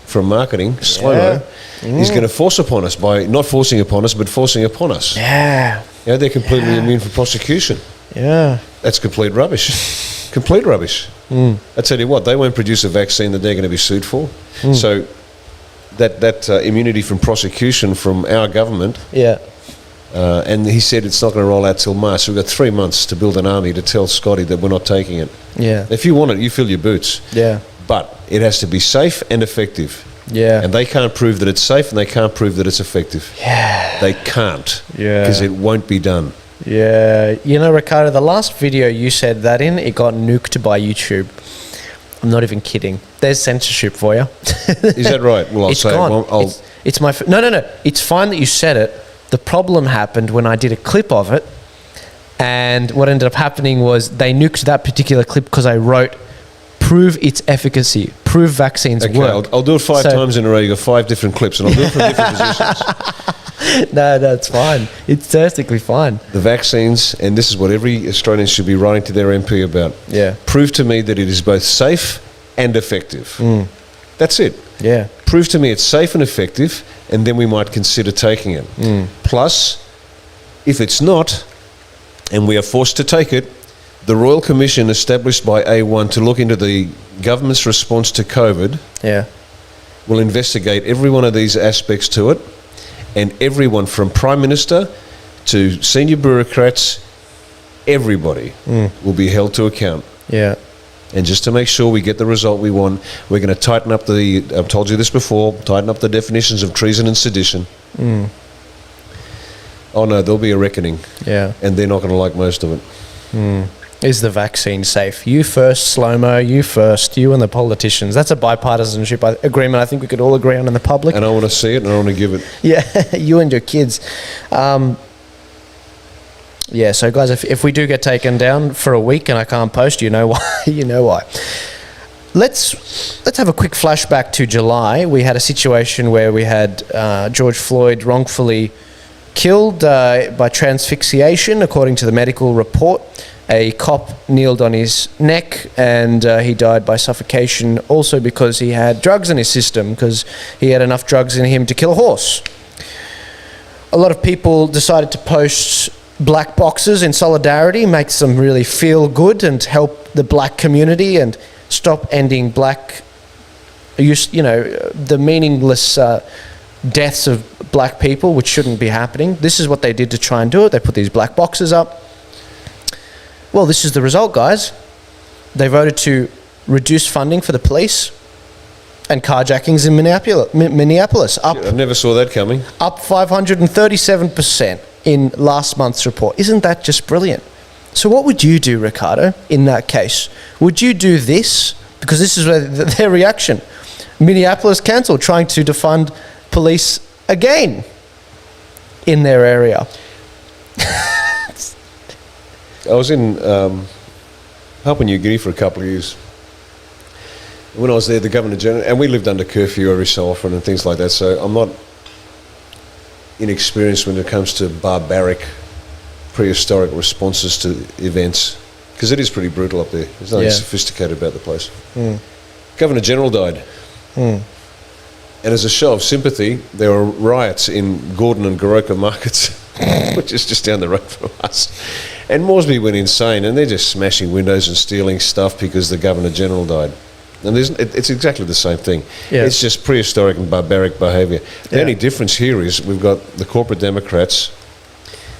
from marketing, Slomo, is going to force upon us by not forcing upon us, but forcing upon us. Yeah. Yeah, they're completely immune from prosecution. Yeah. That's complete rubbish. Complete rubbish. I tell you what, they won't produce a vaccine that they're going to be sued for. So that immunity from prosecution from our government. Yeah. And he said it's not going to roll out till March. So we've got 3 months to build an army to tell Scotty that we're not taking it. Yeah. If you want it, you fill your boots. Yeah. But it has to be safe and effective. Yeah. And they can't prove that it's safe and they can't prove that it's effective. Yeah. They can't. Yeah. Because it won't be done. Yeah. You know, Riccardo, the last video you said that in, it got nuked by YouTube. I'm not even kidding. There's censorship for you. Is that right? Well, I'll It's say gone. it. It's my... No. It's fine that you said it. The problem happened when I did a clip of it. And what ended up happening was they nuked that particular clip because I wrote, prove its efficacy, prove vaccines work. I'll do it five times in a row. You got 5 different clips, and I'll do it from different positions. No, it's fine. It's perfectly fine. The vaccines, and this is what every Australian should be writing to their MP about. Yeah. Prove to me that it is both safe and effective. That's it. Yeah. Prove to me it's safe and effective, and then we might consider taking it. Plus, if it's not, and we are forced to take it, the Royal Commission established by A1 to look into the government's response to COVID will investigate every one of these aspects to it, and everyone from Prime Minister to senior bureaucrats, everybody will be held to account. Yeah. And just to make sure we get the result we want, we're going to tighten up I've told you this before, tighten up the definitions of treason and sedition. Oh no, there'll be a reckoning. Yeah. And they're not going to like most of it. Is the vaccine safe? You first, Slomo, you first, you and the politicians. That's a bipartisanship agreement I think we could all agree on in the public. And I want to see it and I want to give it. Yeah, you and your kids. Yeah, so guys, if we do get taken down for a week and I can't post, you know why. You know why. Let's have a quick flashback to July. We had a situation where we had George Floyd wrongfully killed by transfixiation, according to the medical report. A cop kneeled on his neck and he died by suffocation, also because he had drugs in his system, because he had enough drugs in him to kill a horse. A lot of people decided to post black boxes in solidarity, makes them really feel good and help the black community and stop ending the meaningless deaths of black people, which shouldn't be happening. This is what they did to try and do it. They put these black boxes up. Well, this is the result, guys. They voted to reduce funding for the police and carjackings in Minneapolis. Up, I never saw that coming. Up 537% in last month's report. Isn't that just brilliant? So what would you do, Riccardo, in that case? Would you do this? Because this is their reaction. Minneapolis Council trying to defund police again in their area. I was in Papua New Guinea for a couple of years. When I was there, the Governor General, and we lived under curfew every so often and things like that, so I'm not inexperienced when it comes to barbaric, prehistoric responses to events, because it is pretty brutal up there. There's nothing sophisticated about the place. Governor General died. And as a show of sympathy, there were riots in Gordon and Goroka markets, which is just down the road from us. And Moresby went insane, and they're just smashing windows and stealing stuff because the Governor General died. And it's exactly the same thing. Yeah. It's just prehistoric and barbaric behaviour. The only difference here is we've got the corporate Democrats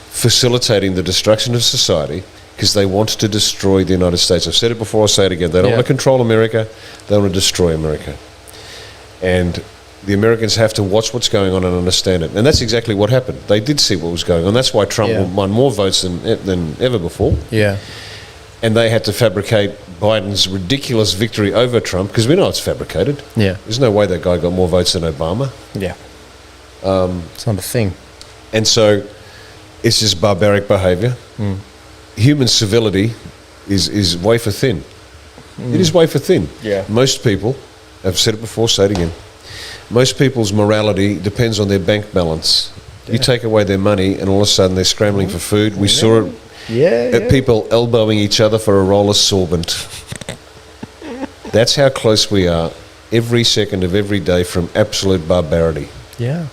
facilitating the destruction of society because they want to destroy the United States. I've said it before, I'll say it again. They don't want to control America, they want to destroy America. And the Americans have to watch what's going on and understand it. And that's exactly what happened. They did see what was going on. That's why Trump won more votes than ever before. Yeah. And they had to fabricate Biden's ridiculous victory over Trump, because we know it's fabricated. Yeah. There's no way that guy got more votes than Obama. Yeah. It's not a thing. And so it's just barbaric behaviour. Human civility is wafer thin. It is wafer thin. Yeah. Most people, I've said it before, say it again, most people's morality depends on their bank balance. Yeah. You take away their money and all of a sudden they're scrambling for food. We saw it. People elbowing each other for a roll of sorbent. That's how close we are every second of every day from absolute barbarity. Yeah.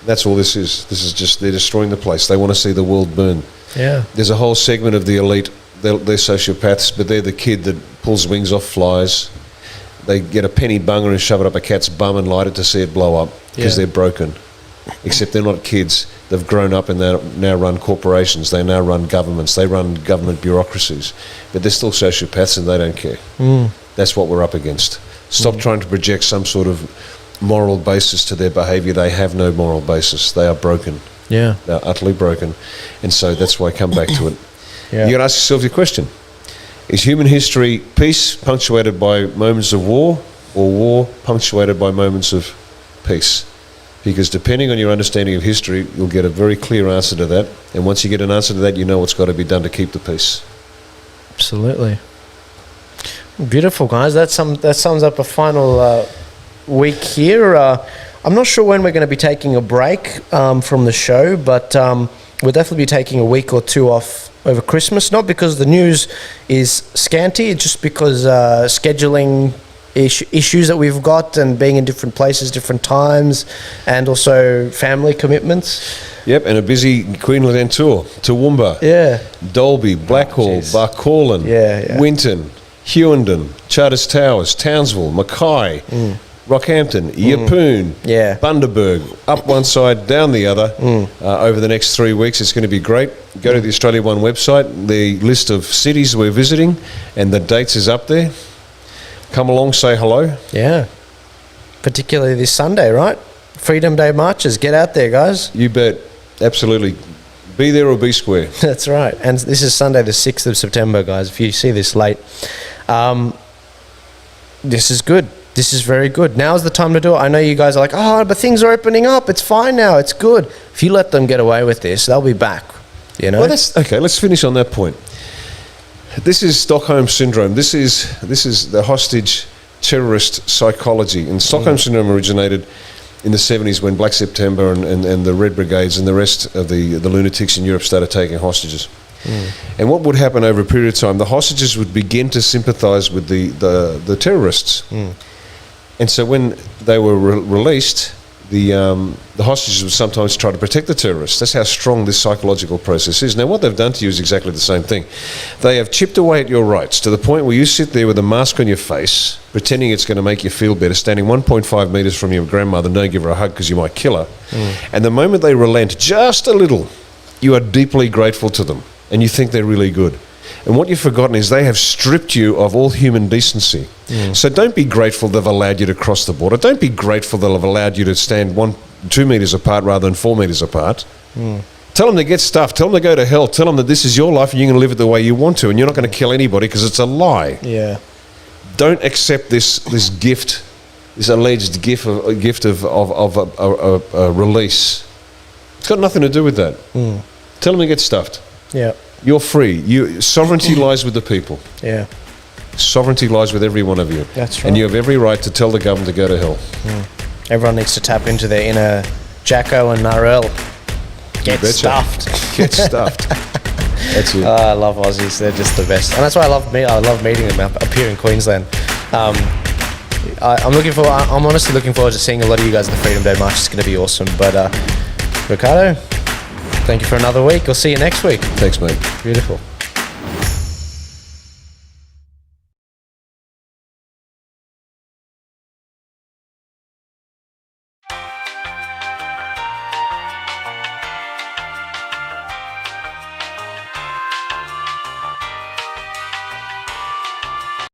That's all this is. This is just, they're destroying the place. They want to see the world burn. Yeah. There's a whole segment of the elite, they're sociopaths, but they're the kid that pulls wings off flies. They get a penny bunger and shove it up a cat's bum and light it to see it blow up because they're broken. Except they're not kids. They've grown up and they now run corporations. They now run governments. They run government bureaucracies. But they're still sociopaths and they don't care. That's what we're up against. Stop trying to project some sort of moral basis to their behaviour. They have no moral basis. They are broken. Yeah. They're utterly broken. And so that's why I come back to it. Yeah. You got to ask yourself your question. Is human history peace punctuated by moments of war, or war punctuated by moments of peace? Because depending on your understanding of history, you'll get a very clear answer to that. And once you get an answer to that, you know what's got to be done to keep the peace. Absolutely. Beautiful, guys. That sums up a final week here. I'm not sure when we're going to be taking a break from the show, but we'll definitely be taking a week or two off over Christmas. Not because the news is scanty, it's just because scheduling issues that we've got and being in different places, different times, and also family commitments. Yep, and a busy Queensland tour. Toowoomba, Yeah. Dolby, Blackhall, Barcallan, Yeah. Winton, Hewenden, Charters Towers, Townsville, Mackay, Rockhampton, Yeppoon, Yeah. Bundaberg, up one side, down the other. Over the next 3 weeks, it's going to be great. Go to the Australia One website. The list of cities we're visiting and the dates is up there. Come along, say hello. Yeah. Particularly this Sunday, right? Freedom Day marches. Get out there, guys. You bet. Absolutely. Be there or be square. That's right. And this is Sunday, the 6th of September, guys. If you see this late, this is good. This is very good. Now's the time to do it. I know you guys are like, oh, but things are opening up. It's fine now. It's good. If you let them get away with this, they'll be back. You know? Well, that's okay. Let's finish on that point. This is Stockholm Syndrome. This is the hostage terrorist psychology. And Stockholm Syndrome originated in the 70s when Black September and the Red Brigades and the rest of the lunatics in Europe started taking hostages. And what would happen over a period of time, the hostages would begin to sympathise with the terrorists. And so when they were released, the hostages would sometimes try to protect the terrorists. That's how strong this psychological process is. Now, what they've done to you is exactly the same thing. They have chipped away at your rights to the point where you sit there with a mask on your face, pretending it's going to make you feel better, standing 1.5 metres from your grandmother, don't give her a hug because you might kill her. And the moment they relent just a little, you are deeply grateful to them and you think they're really good. And what you've forgotten is they have stripped you of all human decency. So don't be grateful they've allowed you to cross the border. Don't be grateful they've allowed you to stand 2 metres apart rather than 4 metres apart. Tell them to get stuffed. Tell them to go to hell. Tell them that this is your life and you're going to live it the way you want to and you're not going to kill anybody because it's a lie. Yeah. Don't accept this gift, this alleged gift of a release. It's got nothing to do with that. Tell them to get stuffed. Yeah. You're free. Sovereignty lies with the people. Yeah. Sovereignty lies with every one of you. That's right. And you have every right to tell the government to go to hell. Everyone needs to tap into their inner Jacko and Narelle. Get stuffed. Get stuffed. That's it. I love Aussies. They're just the best. And that's why I love meeting them up here in Queensland. I'm honestly looking forward to seeing a lot of you guys at the Freedom Day March. It's going to be awesome. But Riccardo, thank you for another week. I'll see you next week. Thanks, mate. Beautiful.